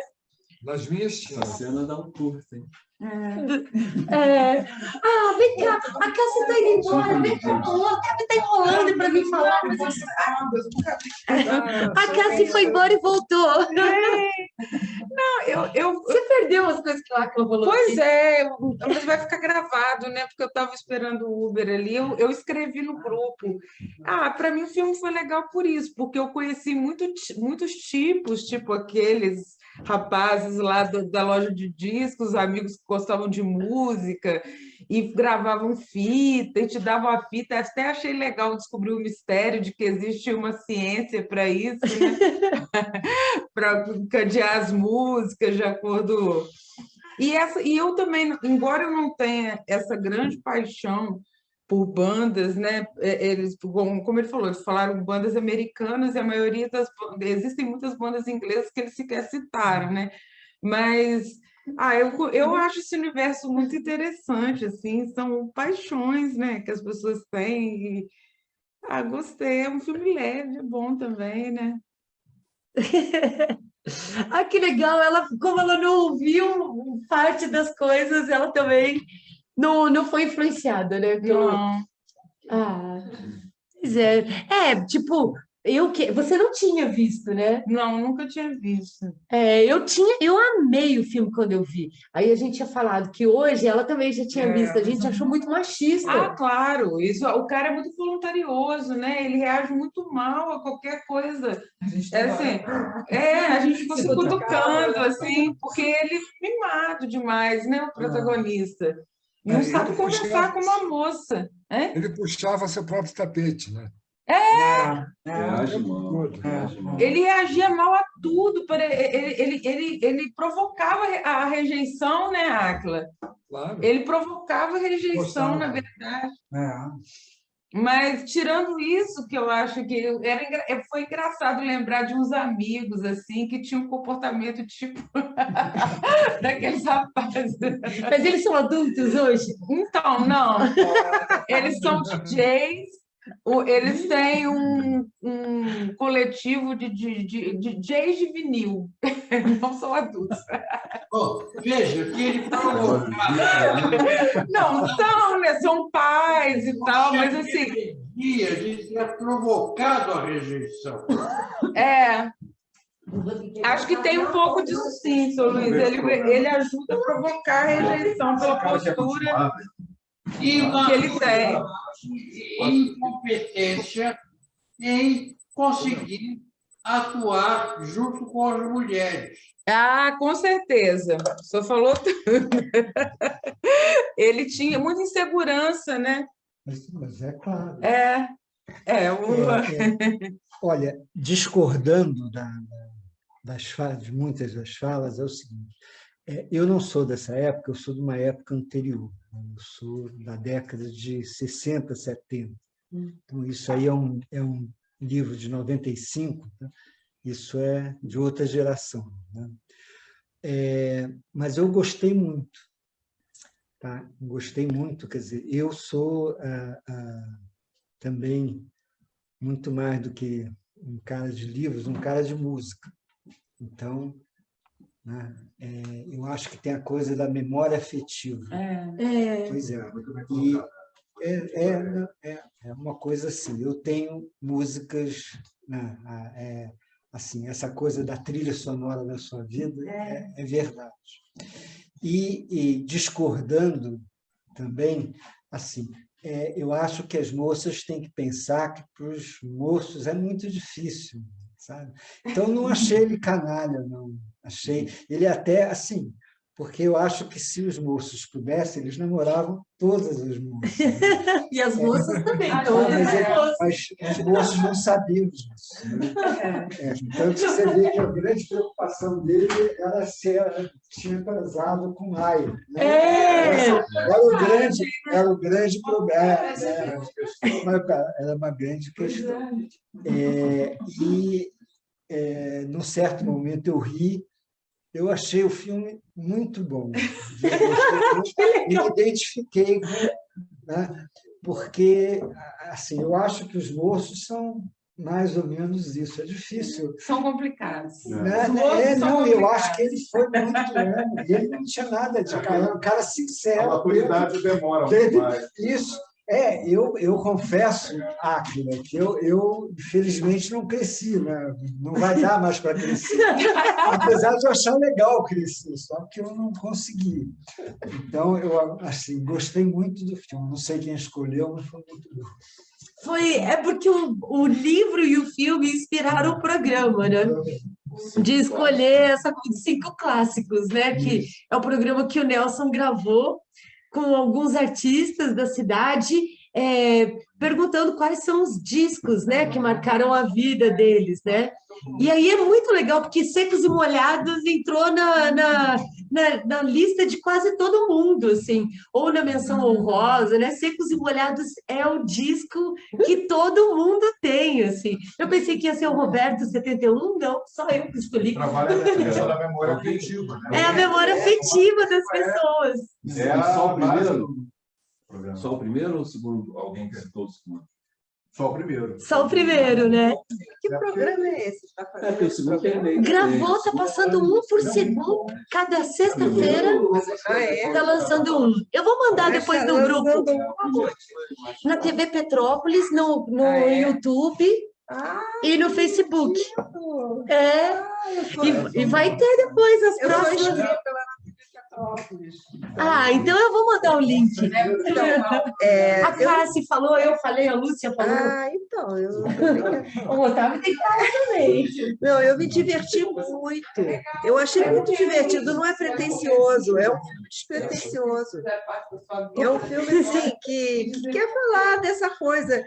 Nas minhas tinhas. A cena dá um tour, sim. Vem cá, a Cássia está indo embora, vem cá, a Cássia está enrolando para mim falar. A Cássia foi embora e voltou. Você perdeu as coisas que a Cássia falou. Pois mas vai ficar gravado, né? Porque eu estava esperando o Uber ali, eu escrevi no grupo. Para mim o filme foi legal por isso, porque eu conheci muitos tipos, tipo aqueles rapazes lá da loja de discos, amigos que gostavam de música e gravavam fita e te davam a fita. Até achei legal descobrir o mistério de que existe uma ciência para isso, né? Para cadear as músicas de acordo. E eu também, embora eu não tenha essa grande paixão por bandas, né? Eles, como ele falou, eles falaram bandas americanas e a maioria das bandas, existem muitas bandas inglesas que eles sequer citaram, né? Mas eu acho esse universo muito interessante, assim, são paixões, né, que as pessoas têm. E, gostei, é um filme leve, é bom também, né? Que legal! Como ela não ouviu parte das coisas, ela também não foi influenciada, né? Não. Pois é. Tipo, você não tinha visto, né? Não, nunca tinha visto. Eu amei o filme quando eu vi. Aí a gente tinha falado que hoje ela também já tinha visto, a gente achou muito machista. Claro, isso, o cara é muito voluntarioso, né? Ele reage muito mal a qualquer coisa. A gente ficou se cutucando, assim, porque ele é mimado demais, né? O protagonista. Não sabe conversar com uma moça. Ele puxava seu próprio tapete, né? Ele reagia mal a tudo. Ele provocava a rejeição, né, Áquila? Claro. Ele provocava a rejeição, na verdade. Mas, tirando isso, que eu acho que foi engraçado lembrar de uns amigos assim que tinham um comportamento tipo daqueles rapazes. Mas eles são adultos hoje? Então, não. Eles são DJs. Eles têm um coletivo de DJs de vinil, não são adultos. Veja que ele provocava. Não são, né? São pais e tal, mas assim. A gente é provocado a rejeição. Acho que tem um pouco disso sim, seu Luiz. Ele ajuda a provocar a rejeição pela postura E uma que ele tem. incompetência em conseguir atuar junto com as mulheres. Ah, com certeza. O senhor falou tudo. Ele tinha muita insegurança, né? Mas é claro. Olha, discordando de muitas das falas, é o seguinte: eu não sou dessa época, eu sou de uma época anterior, né? Eu sou da década de 60, 70. Então, isso aí é um livro de 95, tá? Isso é de outra geração, né? Mas eu gostei muito, tá? Gostei muito, quer dizer, eu sou também muito mais do que um cara de livros, um cara de música. Então, né, eu acho que tem a coisa da memória afetiva. Pois é. E é uma coisa assim. Eu tenho músicas, né, assim, essa coisa da trilha sonora da sua vida é verdade. E discordando também, assim, eu acho que as moças têm que pensar que para os moços é muito difícil, sabe? Então, não achei ele canalha, não. Achei ele até assim, porque eu acho que se os moços pudessem, eles namoravam todas as moças. Né? E as moças também, todas mas os moços não sabiam disso. Né? Então, você vê que a grande preocupação dele era se tinha casado com Maia. Né? Era o grande problema. Era uma grande questão. Num certo momento, eu ri. Eu achei o filme muito bom. Me identifiquei, né? Porque assim, eu acho que os moços são mais ou menos isso. É difícil. São complicados. Né? Eu acho que ele foi muito bom. Ele não tinha nada de cara, um cara sincero. A maturidade demora muito mais. Isso. Eu confesso, Áquila, que eu infelizmente não cresci, né? Não vai dar mais para crescer. Apesar de eu achar legal crescer, só que eu não consegui. Então, eu assim, gostei muito do filme. Não sei quem escolheu, mas foi muito bom. É porque o livro e o filme inspiraram o programa, né? De escolher essa 5 clássicos, né? Que é o programa que o Nelson gravou com alguns artistas da cidade, perguntando quais são os discos, né, que marcaram a vida deles, né? E aí é muito legal, porque Secos e Molhados entrou na lista de quase todo mundo, assim, ou na menção honrosa, né? Secos e Molhados é o disco que todo mundo tem, assim. Eu pensei que ia ser o Roberto 71, não, só eu que escolhi. Trabalha da memória afetiva, né? É a memória afetiva das pessoas. Só o primeiro? Só o primeiro ou o segundo? Alguém que citou o segundo? Só o primeiro. Só o primeiro, né? Que programa é esse? Está fazendo Porque o segundo tem Gravou, tá passando um por segundo. Cada sexta-feira tá lançando um. Eu vou mandar depois no grupo. Na TV Petrópolis, no YouTube e no Facebook. E vai ter depois as próximas. Então eu vou mandar o link. A Cássia falou, eu falei, a Lúcia falou. Então, O Otávio tem que falar também. Não, eu me diverti muito. Eu achei muito divertido, não é pretensioso, é um filme despretensioso. É um filme assim, que quer falar dessa coisa,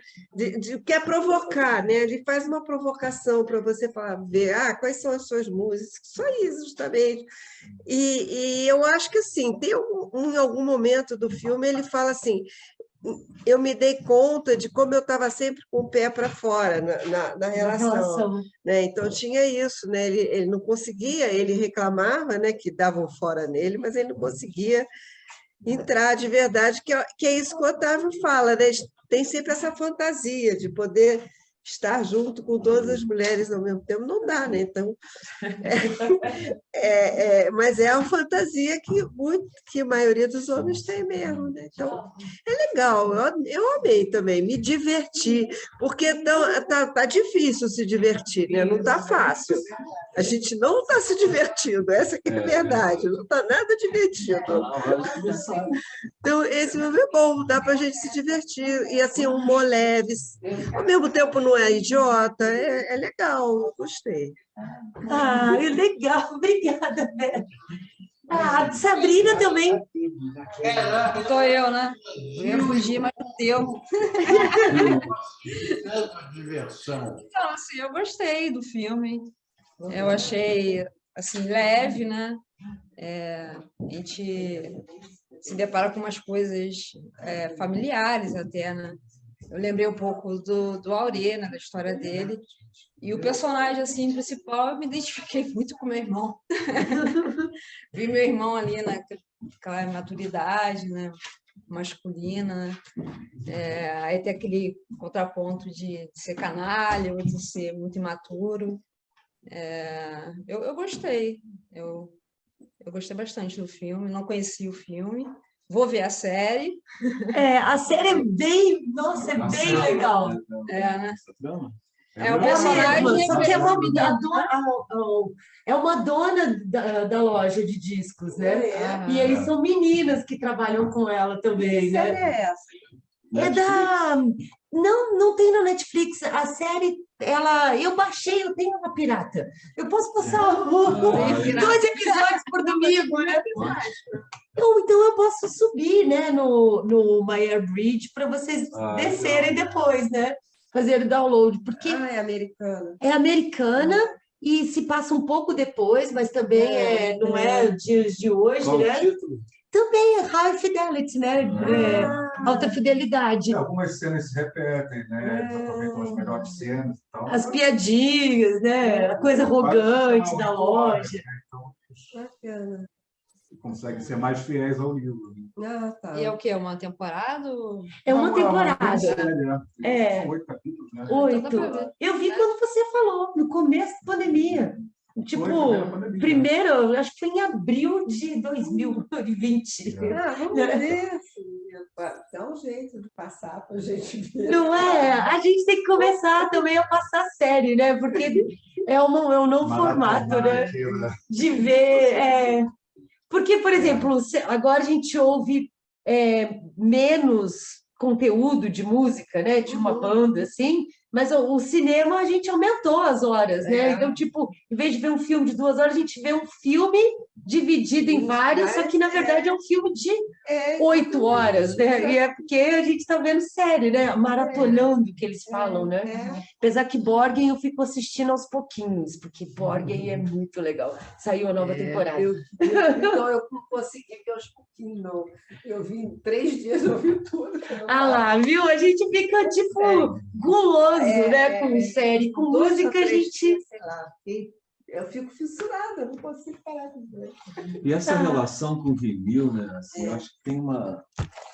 quer provocar, né? Ele faz uma provocação para você ver quais são as suas músicas, só isso, justamente. E eu acho que assim, em algum momento do filme ele fala assim: eu me dei conta de como eu estava sempre com o pé para fora na relação. Né? Então tinha isso, né? Ele não conseguia, ele reclamava, né, que davam fora nele, mas ele não conseguia entrar de verdade, que é isso que o Otávio fala, né? Tem sempre essa fantasia de poder estar junto com todas as mulheres ao mesmo tempo não dá, né? Então, mas é uma fantasia que a maioria dos homens tem mesmo, né? Então, é legal. Eu amei também, me diverti, porque tá difícil se divertir, né? Não tá fácil. A gente não está se divertindo, essa que é a verdade, não está nada divertido. Então, esse filme é bom, dá para a gente se divertir. E assim, um humor leve, ao mesmo tempo não é idiota, é legal, eu gostei. Ah, é legal, obrigada, Vera. Ah, Sabrina também. Sou eu, né? Eu ia fugir, mas não deu. Diversão. Então, assim, eu gostei do filme. Eu achei, assim, leve, né? A gente se depara com umas coisas familiares até, né? Eu lembrei um pouco do Aurê, né? Da história dele. E o personagem, assim, principal, eu me identifiquei muito com meu irmão. Vi meu irmão ali naquela maturidade, né? Masculina, né? Aí tem aquele contraponto de ser canalha, ou de ser muito imaturo. Eu gostei, eu gostei bastante do filme, não conheci o filme, vou ver a série. A série é bem, nossa, é bem legal. Né? O personagem só que é uma dona da loja de discos, né? E eles são meninas que trabalham com ela também, né? Que série é essa? É da... Não tem na Netflix. A série, eu baixei, eu tenho uma pirata. Eu posso passar 2 episódios por domingo, né? Então eu posso subir, né, no My Airbridge para vocês descerem depois, né? Fazer o download, porque é americana. É americana e se passa um pouco depois, mas também não é dias de hoje, Qual né? o título? Também é High Fidelity, né? Alta fidelidade. Algumas cenas se repetem, né? Eles aproveitam as melhores cenas e tal. As piadinhas, né? A coisa arrogante da loja. Bacana. Consegue ser mais fiéis ao livro. Tá. E é o quê? Uma temporada? É uma temporada. São 8 capítulos, né? 8. Eu vi quando você falou, no começo da pandemia. Tipo, primeiro, acho que foi em abril de 2020. Vamos ver. Dá um jeito de passar para a gente ver. Não é? A gente tem que começar também a passar série, né? Porque é um novo formato, né? De ver. Porque, por exemplo, agora a gente ouve menos conteúdo de música, né? De uma banda, assim, mas o cinema a gente aumentou as horas, né? Então, tipo, em vez de ver um filme de 2 horas, a gente vê um filme dividido em vários, só que, na verdade, é um filme de 8 horas, né? E é porque a gente está vendo série, né? Maratonando, que eles falam, né? Apesar que Borgen eu fico assistindo aos pouquinhos, porque Borgen é muito legal. Saiu a nova temporada. Então, eu não consegui ver aos pouquinhos, não. Eu vi em 3 dias, eu vi tudo. Ah lá, viu? A gente fica, tipo, guloso, né? Com série, com música, a gente... Sei lá, eu fico fissurada, não consigo parar de ver. E essa relação com o vinil, né? Assim, eu acho que tem uma...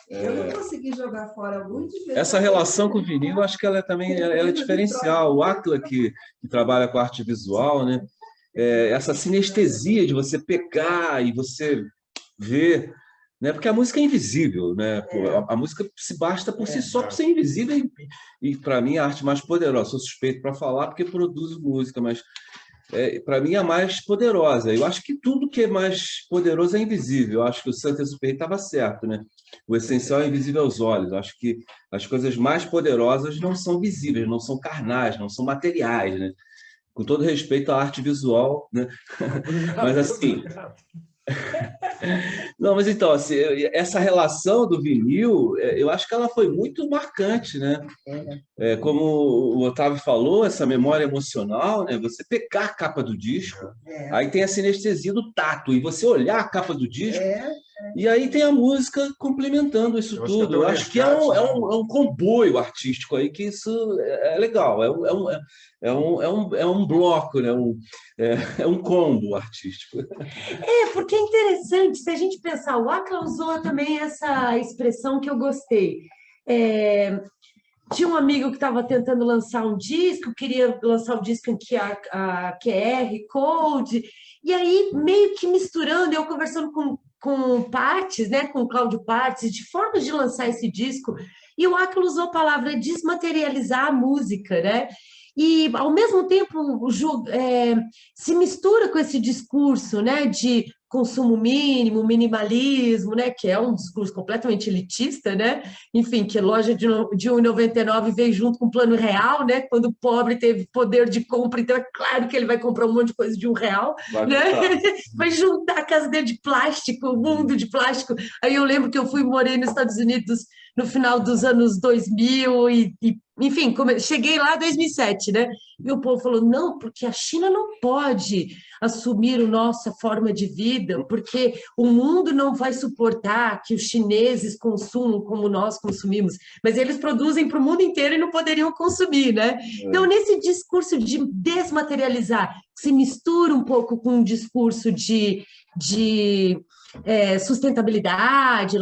Eu não consegui jogar fora muitas vezes. Essa relação com o vinil, eu acho que ela também é diferencial. O Atla, que trabalha com arte visual, né? Essa sinestesia de você pegar e você ver, né? Porque a música é invisível, né? A música se basta por si só por ser invisível e para mim, a arte mais poderosa. Sou suspeito para falar porque produzo música, mas para mim, é a mais poderosa. Eu acho que tudo que é mais poderoso é invisível. Eu acho que o Saint-Exupéry estava certo, né? O essencial é invisível aos olhos. Eu acho que as coisas mais poderosas não são visíveis, não são carnais, não são materiais, né? Com todo respeito à arte visual, né? Mas assim... Não, mas então, assim, essa relação do vinil, eu acho que ela foi muito marcante, né? Como o Otávio falou, essa memória emocional, né? Você pegar a capa do disco, aí tem a sinestesia do tato, e você olhar a capa do disco, e aí tem a música complementando isso tudo. Eu acho que é um comboio artístico aí, que isso é legal, é um bloco, né? É um combo artístico. Porque é interessante, se a gente pensar, o Atla usou também essa expressão que eu gostei. tinha um amigo que estava tentando lançar um disco, queria lançar um disco em que a QR Code, e aí meio que misturando, eu conversando com Partes, né, com o Cláudio Partes, de formas de lançar esse disco, e o Áquila usou a palavra desmaterializar a música, né? E, ao mesmo tempo, se mistura com esse discurso, né, de consumo mínimo, minimalismo, né, que é um discurso completamente elitista, né? Enfim, que loja de R$1,99 veio junto com o Plano Real, né? Quando o pobre teve poder de compra, então é claro que ele vai comprar um monte de coisa de R$1, né? Vai juntar a casa dele de plástico, o mundo de plástico. Aí eu lembro que eu morei nos Estados Unidos no final dos anos 2000 enfim, cheguei lá em 2007, né? E o povo falou, não, porque a China não pode assumir a nossa forma de vida, porque o mundo não vai suportar que os chineses consumam como nós consumimos, mas eles produzem para o mundo inteiro e não poderiam consumir, né? Então, nesse discurso de desmaterializar, se mistura um pouco com um discurso de sustentabilidade,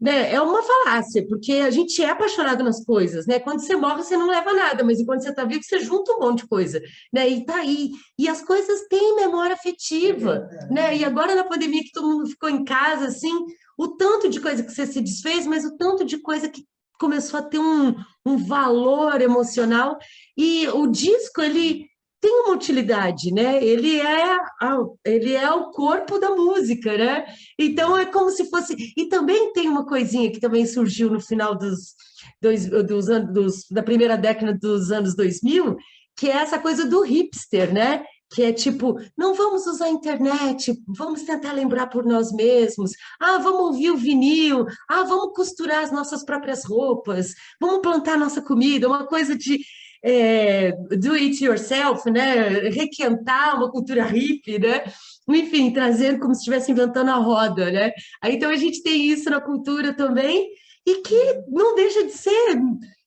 né? É uma falácia, porque a gente é apaixonado nas coisas, né? Quando você morre, você não leva nada, mas enquanto você está vivo, você junta um monte de coisa, né? E tá aí. E as coisas têm memória afetiva, né? E agora na pandemia que todo mundo ficou em casa, assim, o tanto de coisa que você se desfez, mas o tanto de coisa que começou a ter um valor emocional. E o disco, ele tem uma utilidade, né? Ele é o corpo da música, né? Então é como se fosse. E também tem uma coisinha que também surgiu no final da primeira década dos anos 2000, que é essa coisa do hipster, né? Que é tipo, não vamos usar a internet, vamos tentar lembrar por nós mesmos. Vamos ouvir o vinil. Vamos costurar as nossas próprias roupas. Vamos plantar nossa comida. Uma coisa de do it yourself, né? Requentar uma cultura hippie, né? Enfim, trazendo como se estivesse inventando a roda, né? Aí, então a gente tem isso na cultura também, e que não deixa de ser,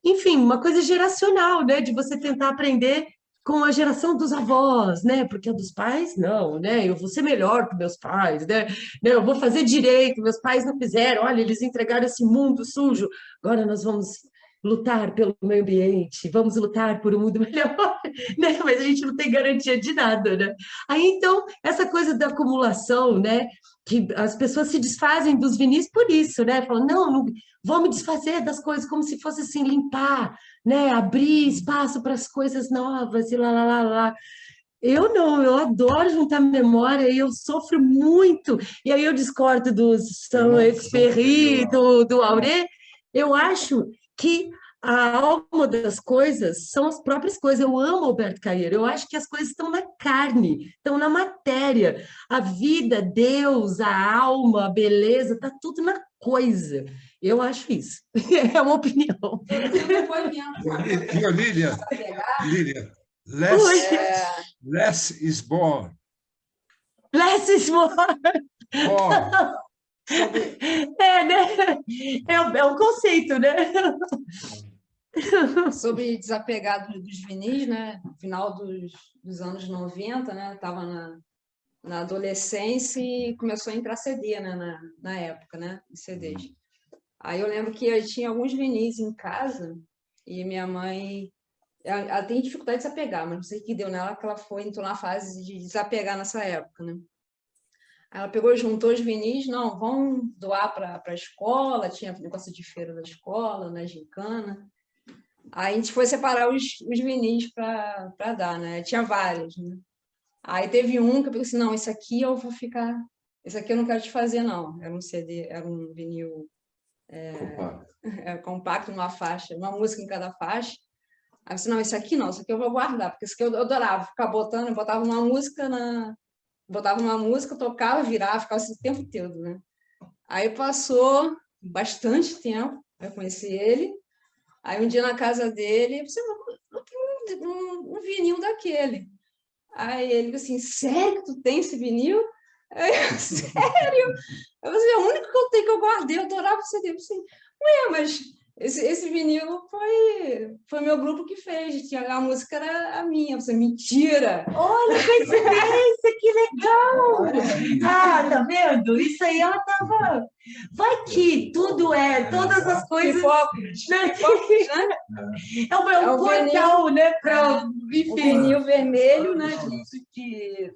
enfim, uma coisa geracional, né? De você tentar aprender com a geração dos avós, né? Porque a dos pais, não, né? Eu vou ser melhor que meus pais, né? Eu vou fazer direito, meus pais não fizeram, olha, eles entregaram esse mundo sujo, agora nós vamos lutar pelo meio ambiente, vamos lutar por um mundo melhor, né? Mas a gente não tem garantia de nada, né? Aí, então, essa coisa da acumulação, né? Que as pessoas se desfazem dos vinis por isso, né? Falam, não vou me desfazer das coisas, como se fosse assim, limpar, né? Abrir espaço para as coisas novas e lá. Eu não, eu adoro juntar memória e eu sofro muito. E aí eu discordo do Saint-Exupéry, do Auré. Eu acho que a alma das coisas são as próprias coisas. Eu amo Alberto Caeiro, eu acho que as coisas estão na carne, estão na matéria. A vida, Deus, a alma, a beleza, está tudo na coisa. Eu acho isso. É uma opinião. Lília, less is born. Less is more. Né? É um conceito, né? Sobre desapegar dos vinis, né? No final dos anos 90, né? Estava na adolescência e começou a entrar CD, né? Na época, né? De CDs. Aí eu lembro que eu tinha alguns vinis em casa e minha mãe... Ela tem dificuldade de desapegar, mas não sei o que deu nela, que ela entrou na fase de desapegar nessa época, né? Ela pegou e juntou os vinis, não, vamos doar para a escola, tinha negócio de feira da escola, né, gincana. Aí a gente foi separar os vinis para dar, né? Tinha vários, né? Aí teve um que eu pensei assim, não, esse aqui eu vou ficar... Esse aqui eu não quero te fazer, não. Era um CD, era um vinil compacto, uma faixa, uma música em cada faixa. Aí eu disse, não, esse aqui eu vou guardar, porque esse aqui eu adorava ficar botando, eu botava uma música, tocava, virava, ficava esse tempo todo, né? Aí passou bastante tempo, eu conheci ele. Aí um dia na casa dele, eu tenho um vinil daquele. Aí ele disse assim, sério que tu tem esse vinil? Eu, sério? Eu falei, é o único que eu tenho que eu guardei, eu adorava esse CD. Eu falei, ué, mas esse vinil foi meu grupo que fez, a música era a minha. Eu falei, mentira! Olha, coincidência, que legal! Tá vendo? Isso aí ela estava. Vai que tudo todas as coisas. Pipocos, Né? É É um o portal, né? Para o vinil vermelho, né?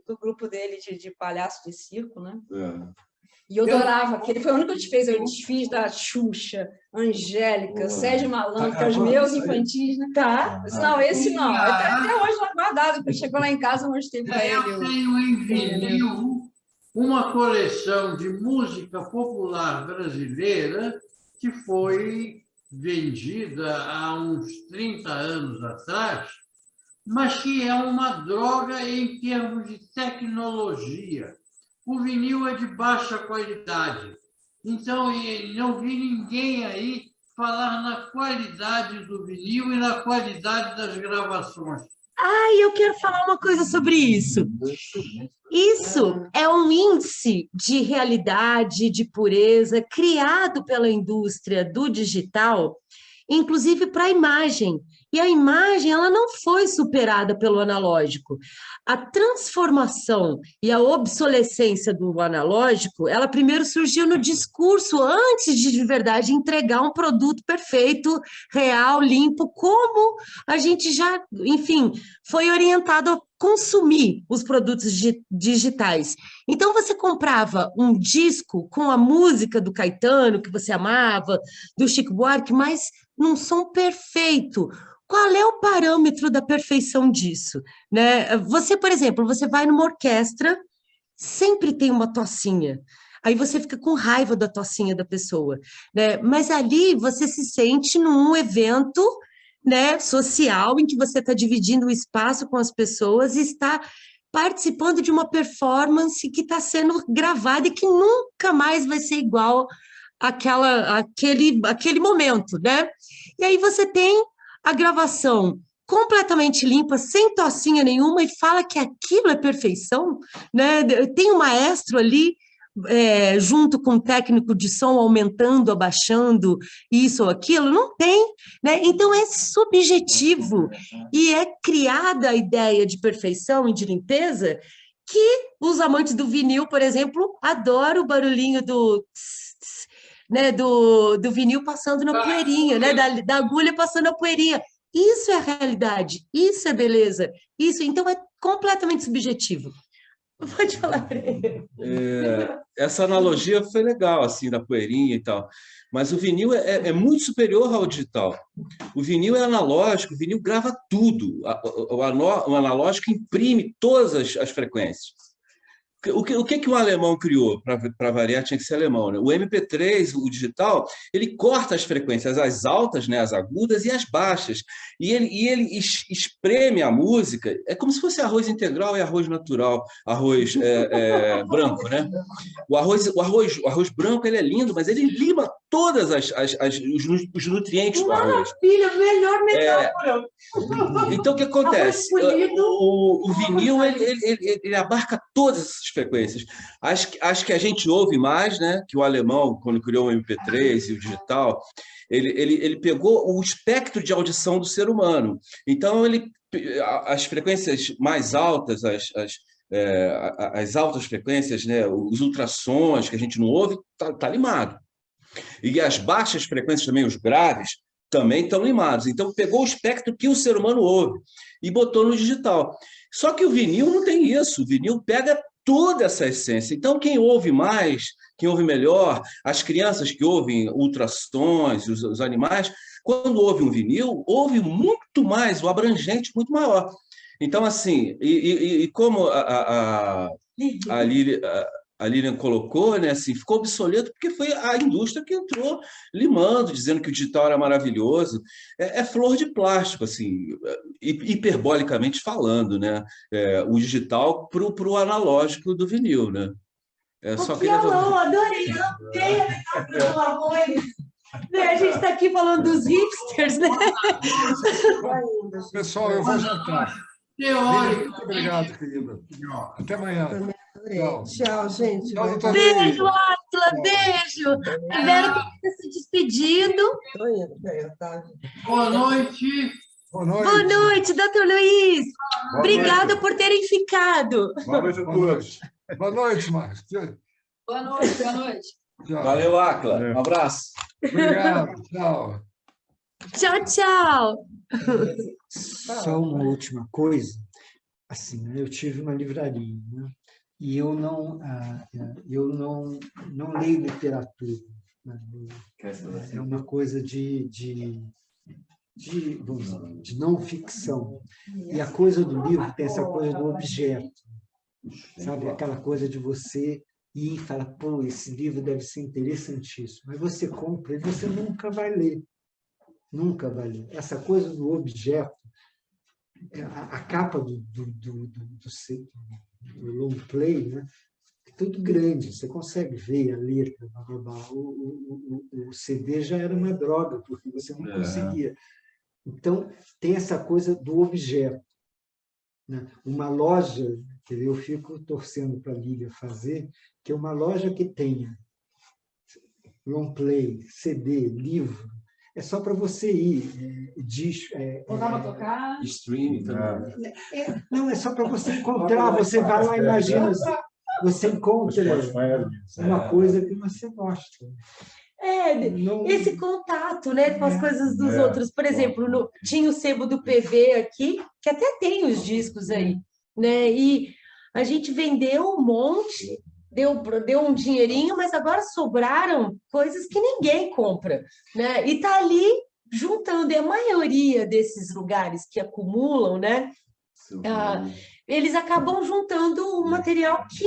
Do grupo dele de palhaço de circo, né? E eu adorava, que ele foi o único que fez. Eu desfiz da Xuxa, Angélica, Sérgio Malandro, que é os meus infantis, né? Tá. Mas não, esse não. Até hoje lá guardado. Quando chegou lá em casa, eu mostrei para ele. Eu tenho em vinil uma coleção de música popular brasileira que foi vendida há uns 30 anos atrás, mas que é uma droga em termos de tecnologia. O vinil é de baixa qualidade. Então, não vi ninguém aí falar na qualidade do vinil e na qualidade das gravações. Eu quero falar uma coisa sobre isso. Isso é um índice de realidade, de pureza, criado pela indústria do digital, inclusive para a imagem. E a imagem, ela não foi superada pelo analógico. A transformação e a obsolescência do analógico, ela primeiro surgiu no discurso, antes de verdade entregar um produto perfeito, real, limpo, como a gente já, enfim, foi orientado a consumir os produtos digitais. Então, você comprava um disco com a música do Caetano, que você amava, do Chico Buarque, mas num som perfeito. Qual é o parâmetro da perfeição disso? Né? Você, por exemplo, você vai numa orquestra, sempre tem uma tocinha. Aí você fica com raiva da tocinha da pessoa. Né? Mas ali você se sente num evento, né, social, em que você está dividindo o espaço com as pessoas e está participando de uma performance que está sendo gravada e que nunca mais vai ser igual àquele momento. Né? E aí você tem a gravação completamente limpa, sem tocinha nenhuma, e fala que aquilo é perfeição, né? Tem um maestro ali, junto com o técnico de som, aumentando, abaixando, isso ou aquilo, não tem, né? Então é subjetivo, e é criada a ideia de perfeição e de limpeza, que os amantes do vinil, por exemplo, adoram o barulhinho né, do vinil passando na poeirinha, né, da agulha passando na poeirinha. Isso é a realidade, isso é beleza, isso, então é completamente subjetivo. Pode falar. Essa analogia foi legal, assim, da poeirinha e tal, mas o vinil é muito superior ao digital. O vinil é analógico, o vinil grava tudo, o analógico imprime todas as frequências. O que o alemão criou, para variar, tinha que ser alemão, né? O MP3, o digital, ele corta as frequências, as altas, né, as agudas e as baixas, e ele espreme a música, é como se fosse arroz integral e arroz natural, arroz branco, né? O arroz branco, ele é lindo, mas ele lima todas os nutrientes do arroz. Maravilha, melhor metáfora. Então, o que acontece? O vinil, ele abarca todas essas frequências. As que a gente ouve mais, né? Que o alemão, quando criou o MP3 e o digital, ele pegou o espectro de audição do ser humano. Então, as frequências mais altas, as altas frequências, né? Os ultrassons que a gente não ouve, tá limado. E as baixas frequências também, os graves, também estão limados. Então, pegou o espectro que o ser humano ouve e botou no digital. Só que o vinil não tem isso. O vinil pega toda essa essência. Então, quem ouve mais, quem ouve melhor, as crianças que ouvem ultrassons, os animais, quando ouve um vinil, ouve muito mais, o abrangente muito maior. Então, assim, como a Lilian colocou, né, assim, ficou obsoleto porque foi a indústria que entrou limando, dizendo que o digital era maravilhoso. É flor de plástico, assim, hiperbolicamente falando, né? O digital para o analógico do vinil, né? Só que adorei, a gente está aqui falando dos hipsters, né? Pessoal, eu vou jantar. Muito obrigado, querida. Até amanhã. Tchau, gente. Beijo, Átila, beijo. Espero que tenha se despedido. Boa noite. Boa noite, doutor Luiz. Obrigada por terem ficado. Boa noite a todos. Boa noite, Marcos. Boa noite, boa noite. Tchau. Valeu, Acla. Um abraço. Obrigado. Tchau. Tchau, tchau. Só uma última coisa. Assim, né, eu tive uma livraria, né? E eu não leio literatura, né? É uma coisa vamos dizer, de não ficção. E a coisa do livro tem essa coisa do objeto, sabe? Aquela coisa de você ir e falar, pô, esse livro deve ser interessantíssimo. Mas você compra e você nunca vai ler. Nunca vai ler. Essa coisa do objeto, a capa do long play, né? É tudo grande, você consegue ver a letra, o CD já era uma droga, porque você não conseguia. Então, tem essa coisa do objeto, né? Uma loja, que eu fico torcendo para a Lívia fazer, que é uma loja que tenha long play, CD, livro, é só para você ir. Colocar para tocar. Streaming também. Não, é só para você encontrar. Você vai lá, imagina, você encontra uma coisa que você gosta. Esse contato, né, com as coisas dos outros. Por exemplo, tinha o sebo do PV aqui, que até tem os discos aí, né? E a gente vendeu um monte, deu um dinheirinho, mas agora sobraram coisas que ninguém compra, né? E tá ali juntando. E a maioria desses lugares que acumulam, né? Eles acabam juntando um material que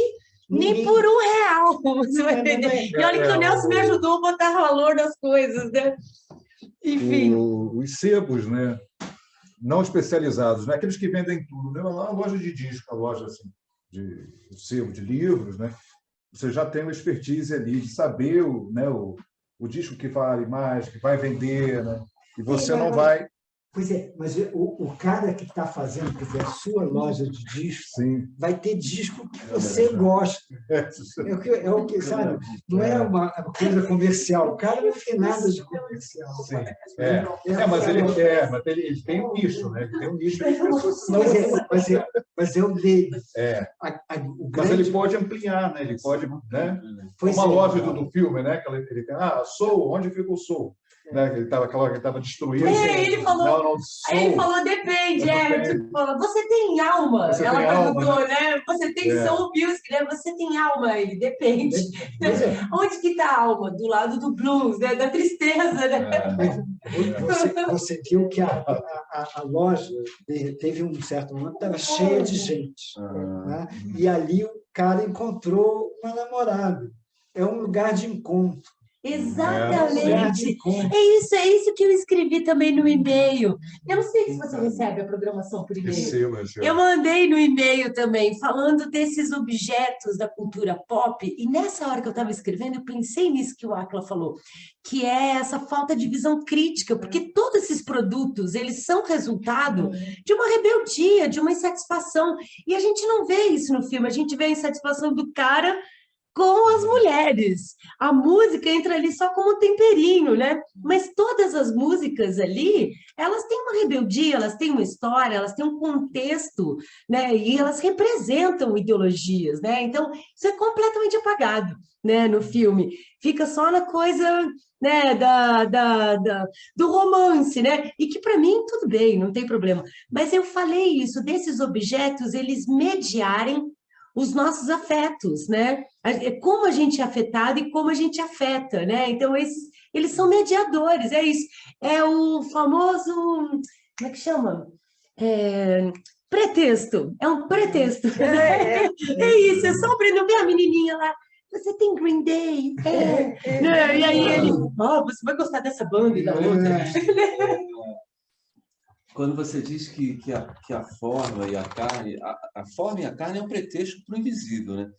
nem por R$1 você vai vender. E olha que o Nelson me ajudou a botar valor nas coisas, né? Enfim. Os sebos, né? Não especializados, né? Aqueles que vendem tudo, né? Uma loja de disco, uma loja assim, de sebo de livros, né? Você já tem uma expertise ali de saber o disco que vale mais, que vai vender, né? E você não vai... Pois é, mas o cara que está fazendo, quer dizer, a sua loja de disco, vai ter disco que você gosta. É o que, sabe? Não é uma coisa comercial. O cara não tem nada de comercial. Sim. Mas ele tem um nicho, né? Ele tem um nicho de pessoas. Mas é o dele. Mas ele pode ampliar, né? Ele pode, né? Uma loja do filme, né? Ele tem, Soul, onde fica o Soul? Né? Ele estava destruído. Ele falou, aí ele falou, depende. Tipo, você tem alma? Ela perguntou, né? Você tem soul music, né? Você tem alma? Ele, depende. Onde que está a alma? Do lado do blues, né? Da tristeza, né? Você viu que a loja teve um certo momento, estava cheia de gente. Né? E ali o cara encontrou uma namorada. É um lugar de encontro. Exatamente. É isso que eu escrevi também no e-mail. Eu não sei se você recebe a programação por e-mail. Eu mandei no e-mail também, falando desses objetos da cultura pop, e nessa hora que eu estava escrevendo, eu pensei nisso que o Acla falou, que é essa falta de visão crítica, porque todos esses produtos, eles são resultado de uma rebeldia, de uma insatisfação, e a gente não vê isso no filme, a gente vê a insatisfação do cara com as mulheres. A música entra ali só como temperinho, né? Mas todas as músicas ali, elas têm uma rebeldia, elas têm uma história, elas têm um contexto, né? E elas representam ideologias, né? Então, isso é completamente apagado, né? No filme. Fica só na coisa, né? Do romance, né? E que, para mim, tudo bem, não tem problema. Mas eu falei isso, desses objetos, eles mediarem os nossos afetos, né? Como a gente é afetado e como a gente afeta, né? Então, eles são mediadores, é isso. É o famoso, como é que chama? Pretexto, é um pretexto. É isso, é só não vê a menininha lá, você tem Green Day? E aí ele, você vai gostar dessa banda e da outra. Quando você diz que a forma e a carne, a forma e a carne é um pretexto para o invisível, né?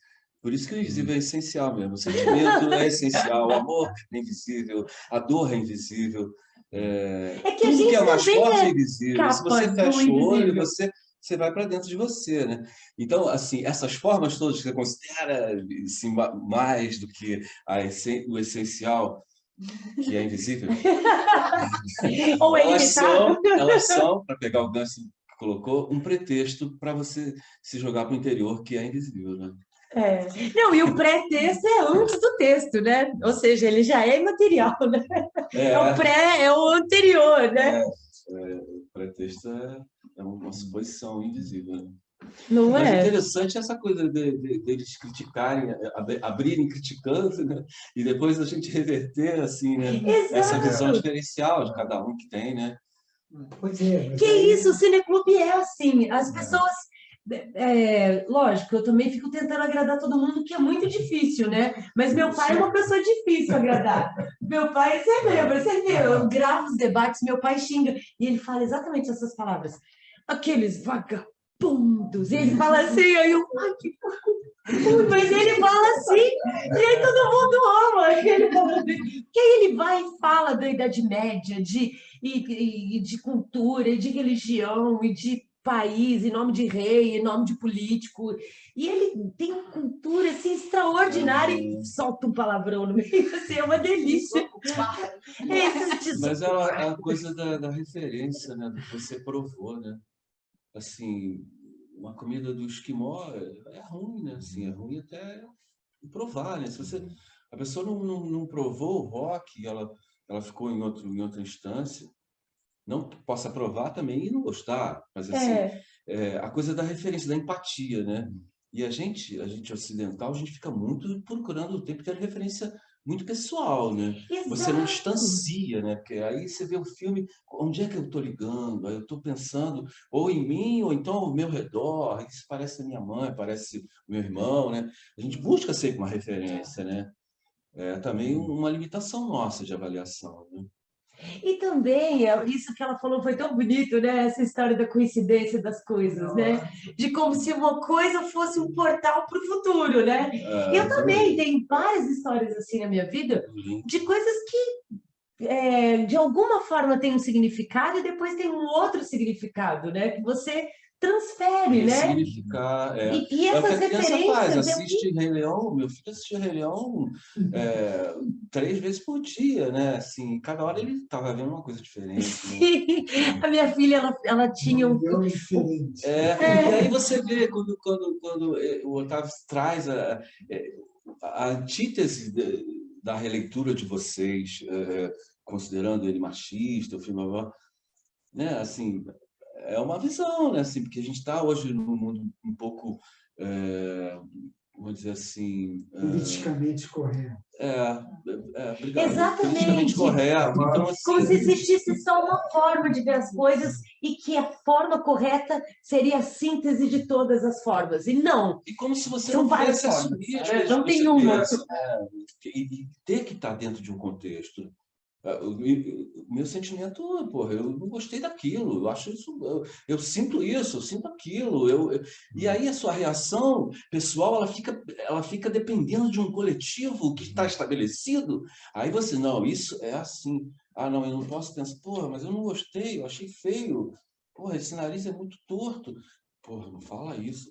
Por isso que o invisível é essencial mesmo. O sentimento é essencial, o amor é invisível, a dor é invisível. Que tudo que é mais forte é invisível. Se você fecha o olho, você vai para dentro de você, né? Então, assim, essas formas todas que você considera assim, mais do que o essencial, que é invisível, ou elas são, para pegar o gancho que colocou um pretexto para você se jogar para o interior, que é invisível, né? Não, e o pré-texto é antes do texto, né? Ou seja, ele já é imaterial, né? É o pré, é o anterior, né? O pré-texto é uma suposição invisível, né? Não Mas é? interessante essa coisa deles criticarem, abrirem criticando, né? E depois a gente reverter, assim, né? Essa visão Exato. diferencial de cada um que tem, né? Pois é. mas Que aí- isso, o Cineclube é assim, as pessoas... lógico, eu também fico tentando agradar todo mundo, que é muito difícil, né? Mas meu pai é uma pessoa difícil agradar. Meu pai, você vê, eu gravo os debates, meu pai xinga, e ele fala exatamente essas palavras. Aqueles vagabundos. E ele fala assim, aí eu, ai, que mas ele fala assim, e aí todo mundo ama. Ele fala assim. Que aí ele vai e fala da Idade Média, e de cultura, e de religião, e de país, em nome de rei, em nome de político. E ele tem uma cultura assim, extraordinária e solta um palavrão no meio, assim, é uma delícia. Mas a coisa da referência, né? Do que você provou, né? Assim, uma comida do esquimó é ruim, né? Assim, é ruim até provar, né? A pessoa não provou o rock, ela ficou em outra instância, não possa provar também e não gostar, mas assim, a coisa da referência, da empatia, né? E a gente ocidental, a gente fica muito procurando o tempo ter referência muito pessoal, né? Você não distancia, né? Porque aí você vê o filme, onde é que eu estou ligando? Aí eu estou pensando ou em mim, ou então ao meu redor. Isso parece a minha mãe, parece o meu irmão, né? A gente busca sempre uma referência, né? É também uma limitação nossa de avaliação, né? E também, isso que ela falou foi tão bonito, né? Essa história da coincidência das coisas, né? De como se uma coisa fosse um portal para o futuro, né? Eu também tenho várias histórias assim na minha vida, de coisas que, de alguma forma, têm um significado e depois tem um outro significado, né? Que você transfere, né? Significar, E é o que essas a criança faz, referências... assiste Rei Leão, meu filho assiste Rei Leão 3 vezes por dia, né? Assim, cada hora ele estava vendo uma coisa diferente, né? A minha filha, ela tinha um... diferente. E aí você vê quando o Otávio traz a antítese da releitura de vocês, considerando ele machista, o filme, né? Assim, é uma visão, né? Assim, porque a gente está hoje num mundo um pouco, vamos dizer assim... Politicamente correto. Obrigado. Exatamente. Politicamente correto. Então, assim, como se existisse só uma forma de ver as coisas e que a forma correta seria a síntese de todas as formas. E não. E como se você São não várias pudesse formas, assumir as né? coisas Não que tem você uma. pensa, e ter que estar dentro de um contexto. O meu sentimento, porra, eu não gostei daquilo, eu acho isso, eu sinto isso, eu sinto aquilo, e aí a sua reação pessoal, ela fica dependendo de um coletivo que está estabelecido. Aí você, não, isso é assim. Ah, não, eu não posso pensar, porra, mas eu não gostei, eu achei feio. Porra, esse nariz é muito torto. Porra, não fala isso.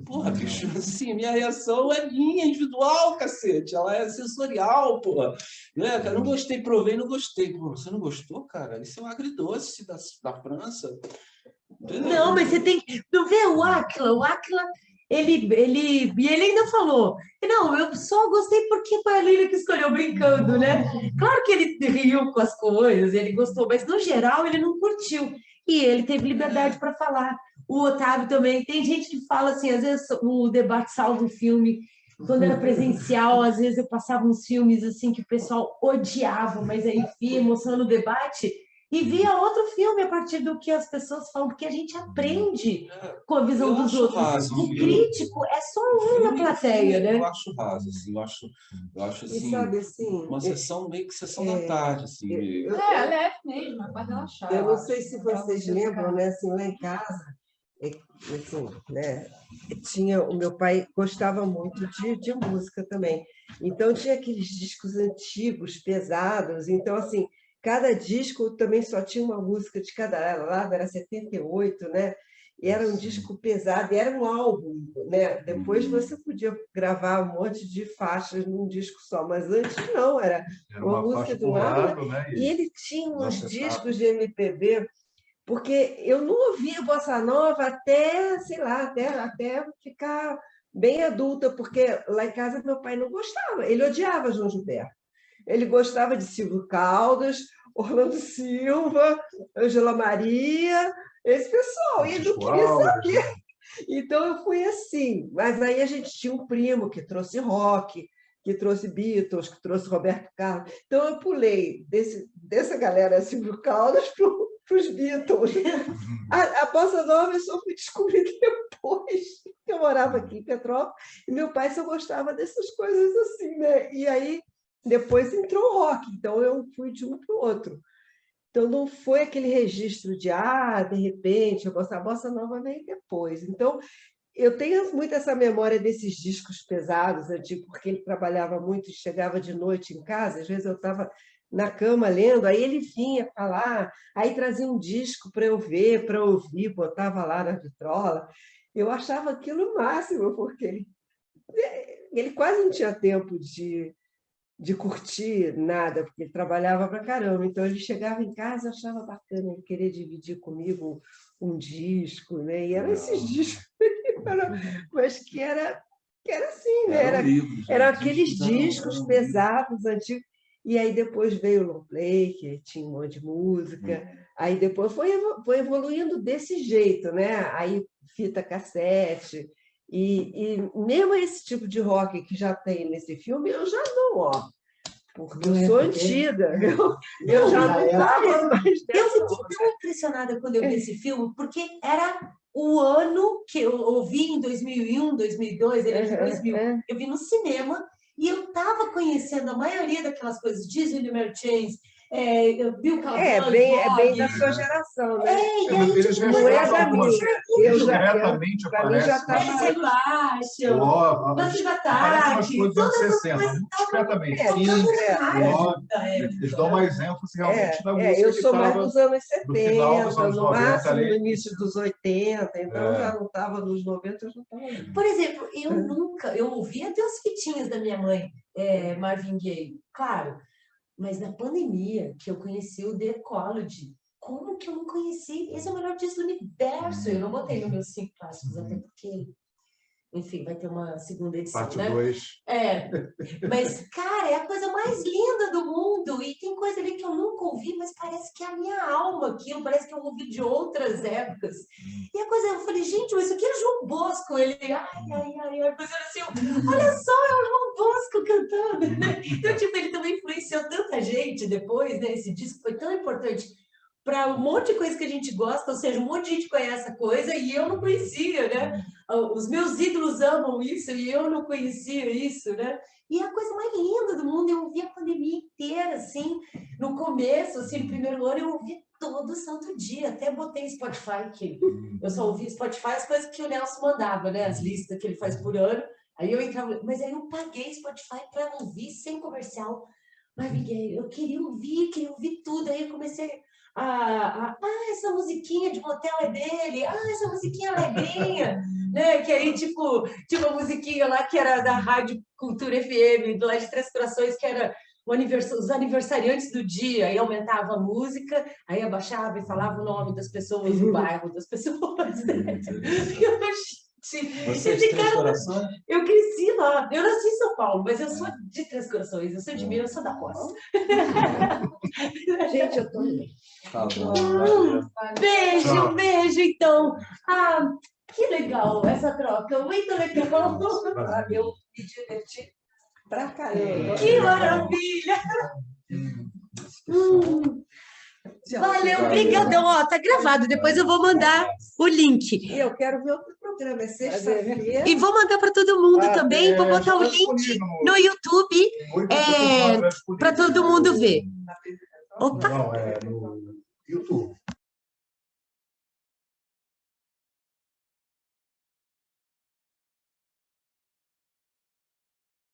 Porra, bicho, assim, minha reação é minha, individual, cacete. Ela é sensorial, porra. Né, cara, não gostei, provei, não gostei. Porra, você não gostou, cara? Isso é um agridoce da França. Não, mas você tem que... Não vê o Áquila, ele ainda falou, não, eu só gostei porque foi a Lília que escolheu brincando, né? Claro que ele riu com as coisas, ele gostou, mas no geral ele não curtiu. E ele teve liberdade para falar. O Otávio também. Tem gente que fala assim, às vezes o debate salva o filme. Quando era presencial, às vezes eu passava uns filmes assim que o pessoal odiava, mas aí via emoção no debate e via outro filme a partir do que as pessoas falam, porque a gente aprende com a visão dos outros. Raso, O crítico é só um na plateia, né? Eu acho raso, assim, eu acho assim, E sabe assim, uma sessão meio que sessão da tarde, assim. leve mesmo, é para relaxar. eu não sei se vocês lembram, né? Assim, lá em casa, assim, né? O meu pai gostava muito de música também. Então tinha aqueles discos antigos, pesados. Então assim, cada disco também só tinha uma música de cada lado, era 78, né? E era um disco pesado, e era um álbum, né? Depois você podia gravar um monte de faixas num disco só, mas antes não, era uma música de um lado, né? E ele tinha uns discos de MPB, porque eu não ouvia bossa nova até, sei lá, até ficar bem adulta, porque lá em casa meu pai não gostava, ele odiava João Gilberto. Ele gostava de Silvio Caldas, Orlando Silva, Ângela Maria, esse pessoal, e ele não queria saber. Então eu fui assim, mas aí a gente tinha um primo que trouxe rock, que trouxe Beatles, que trouxe Roberto Carlos. Então eu pulei dessa galera Silvio Caldas para os Beatles. A bossa nova eu só fui descobrir depois, que eu morava aqui em Petrópolis, e meu pai só gostava dessas coisas assim, né? E aí depois entrou o rock, então eu fui de um para o outro. Então, não foi aquele registro de, de repente, a bossa nova veio depois. Então, eu tenho muito essa memória desses discos pesados, antigos, porque ele trabalhava muito e chegava de noite em casa, às vezes eu estava na cama lendo, aí ele vinha falar, aí trazia um disco para eu ver, para ouvir, botava lá na vitrola. Eu achava aquilo o máximo, porque ele quase não tinha tempo de curtir nada, porque ele trabalhava pra caramba. Então, ele chegava em casa e achava bacana ele querer dividir comigo um disco, né? E eram esses discos, mas que era assim, né? Eram aqueles discos pesados, antigos. E aí depois veio o long play, que tinha um monte de música. Aí depois foi evoluindo desse jeito, né? Aí fita cassete. E mesmo esse tipo de rock que já tem nesse filme, eu já não, porque eu sou antiga. Eu já não estava mais. Eu fiquei tão impressionada quando eu vi esse filme, porque era o ano que eu ouvi em 2001, 2002, ele é de 2000. Eu vi no cinema e eu estava conhecendo a maioria daquelas coisas, Disney and Mary Chains, Bill Cavall, bem da sua geração, né? Não é da minha. Eu já estava baixo, Lance da Parece umas Tarde, coisas dos anos todas 60, muito discretamente. Eles dão mais ênfase realmente na música. Eu sou mais dos anos 70, no máximo no início dos 80, então eu já não estava nos 90, eu já estava. Por exemplo, eu ouvia até as fitinhas da minha mãe, Marvin Gaye, claro. Mas na pandemia, que eu conheci o The Ecology, como que eu não conheci? Esse é o melhor disco do universo. Eu não botei nos meus 5 clássicos, até porque, enfim, vai ter uma segunda edição, Parte né? 2. Mas, cara, é a coisa mais linda do mundo. E tem coisa ali que eu nunca ouvi, mas parece que é a minha alma aquilo, parece que eu ouvi de outras épocas. E a coisa, eu falei, gente, mas isso aqui é João Bosco. Ele, mas assim, olha só, é o João Bosco cantando, né? Então, tipo, ele também influenciou tanta gente depois, né? Esse disco foi tão importante para um monte de coisa que a gente gosta, ou seja, um monte de gente conhece a coisa e eu não conhecia, né? Os meus ídolos amam isso e eu não conhecia isso, né? E a coisa mais linda do mundo, eu ouvi a pandemia inteira, assim, no começo, assim, no primeiro ano, eu ouvi todo santo dia, até botei Spotify, que eu só ouvi Spotify, as coisas que o Nelson mandava, né? As listas que ele faz por ano, aí eu entrava, mas aí eu paguei Spotify para ouvir sem comercial. Mas, Miguel, eu queria ouvir tudo, aí eu comecei essa musiquinha de motel é dele, essa musiquinha alegrinha, né? Que aí, tipo, tinha uma musiquinha lá que era da Rádio Cultura FM, lá de Três Corações, que era os aniversariantes do dia, aí aumentava a música, aí abaixava e falava o nome das pessoas, o bairro das pessoas, né? Você é de Três Corações? Eu cresci lá. Eu nasci em São Paulo, mas eu sou de Três Corações. Eu sou de Minas, eu sou da Costa. Gente, eu tô... Tá bom. Beijo, então. Que legal essa troca. Muito legal. Eu me diverti pra caramba. Que maravilha. Valeu, brigadão. Ó, tá gravado, depois eu vou mandar o link. E eu quero ver outro programa, é sexta-feira. E vou mandar para todo mundo também, vou botar o link no YouTube para todo mundo ver. Opa! Não,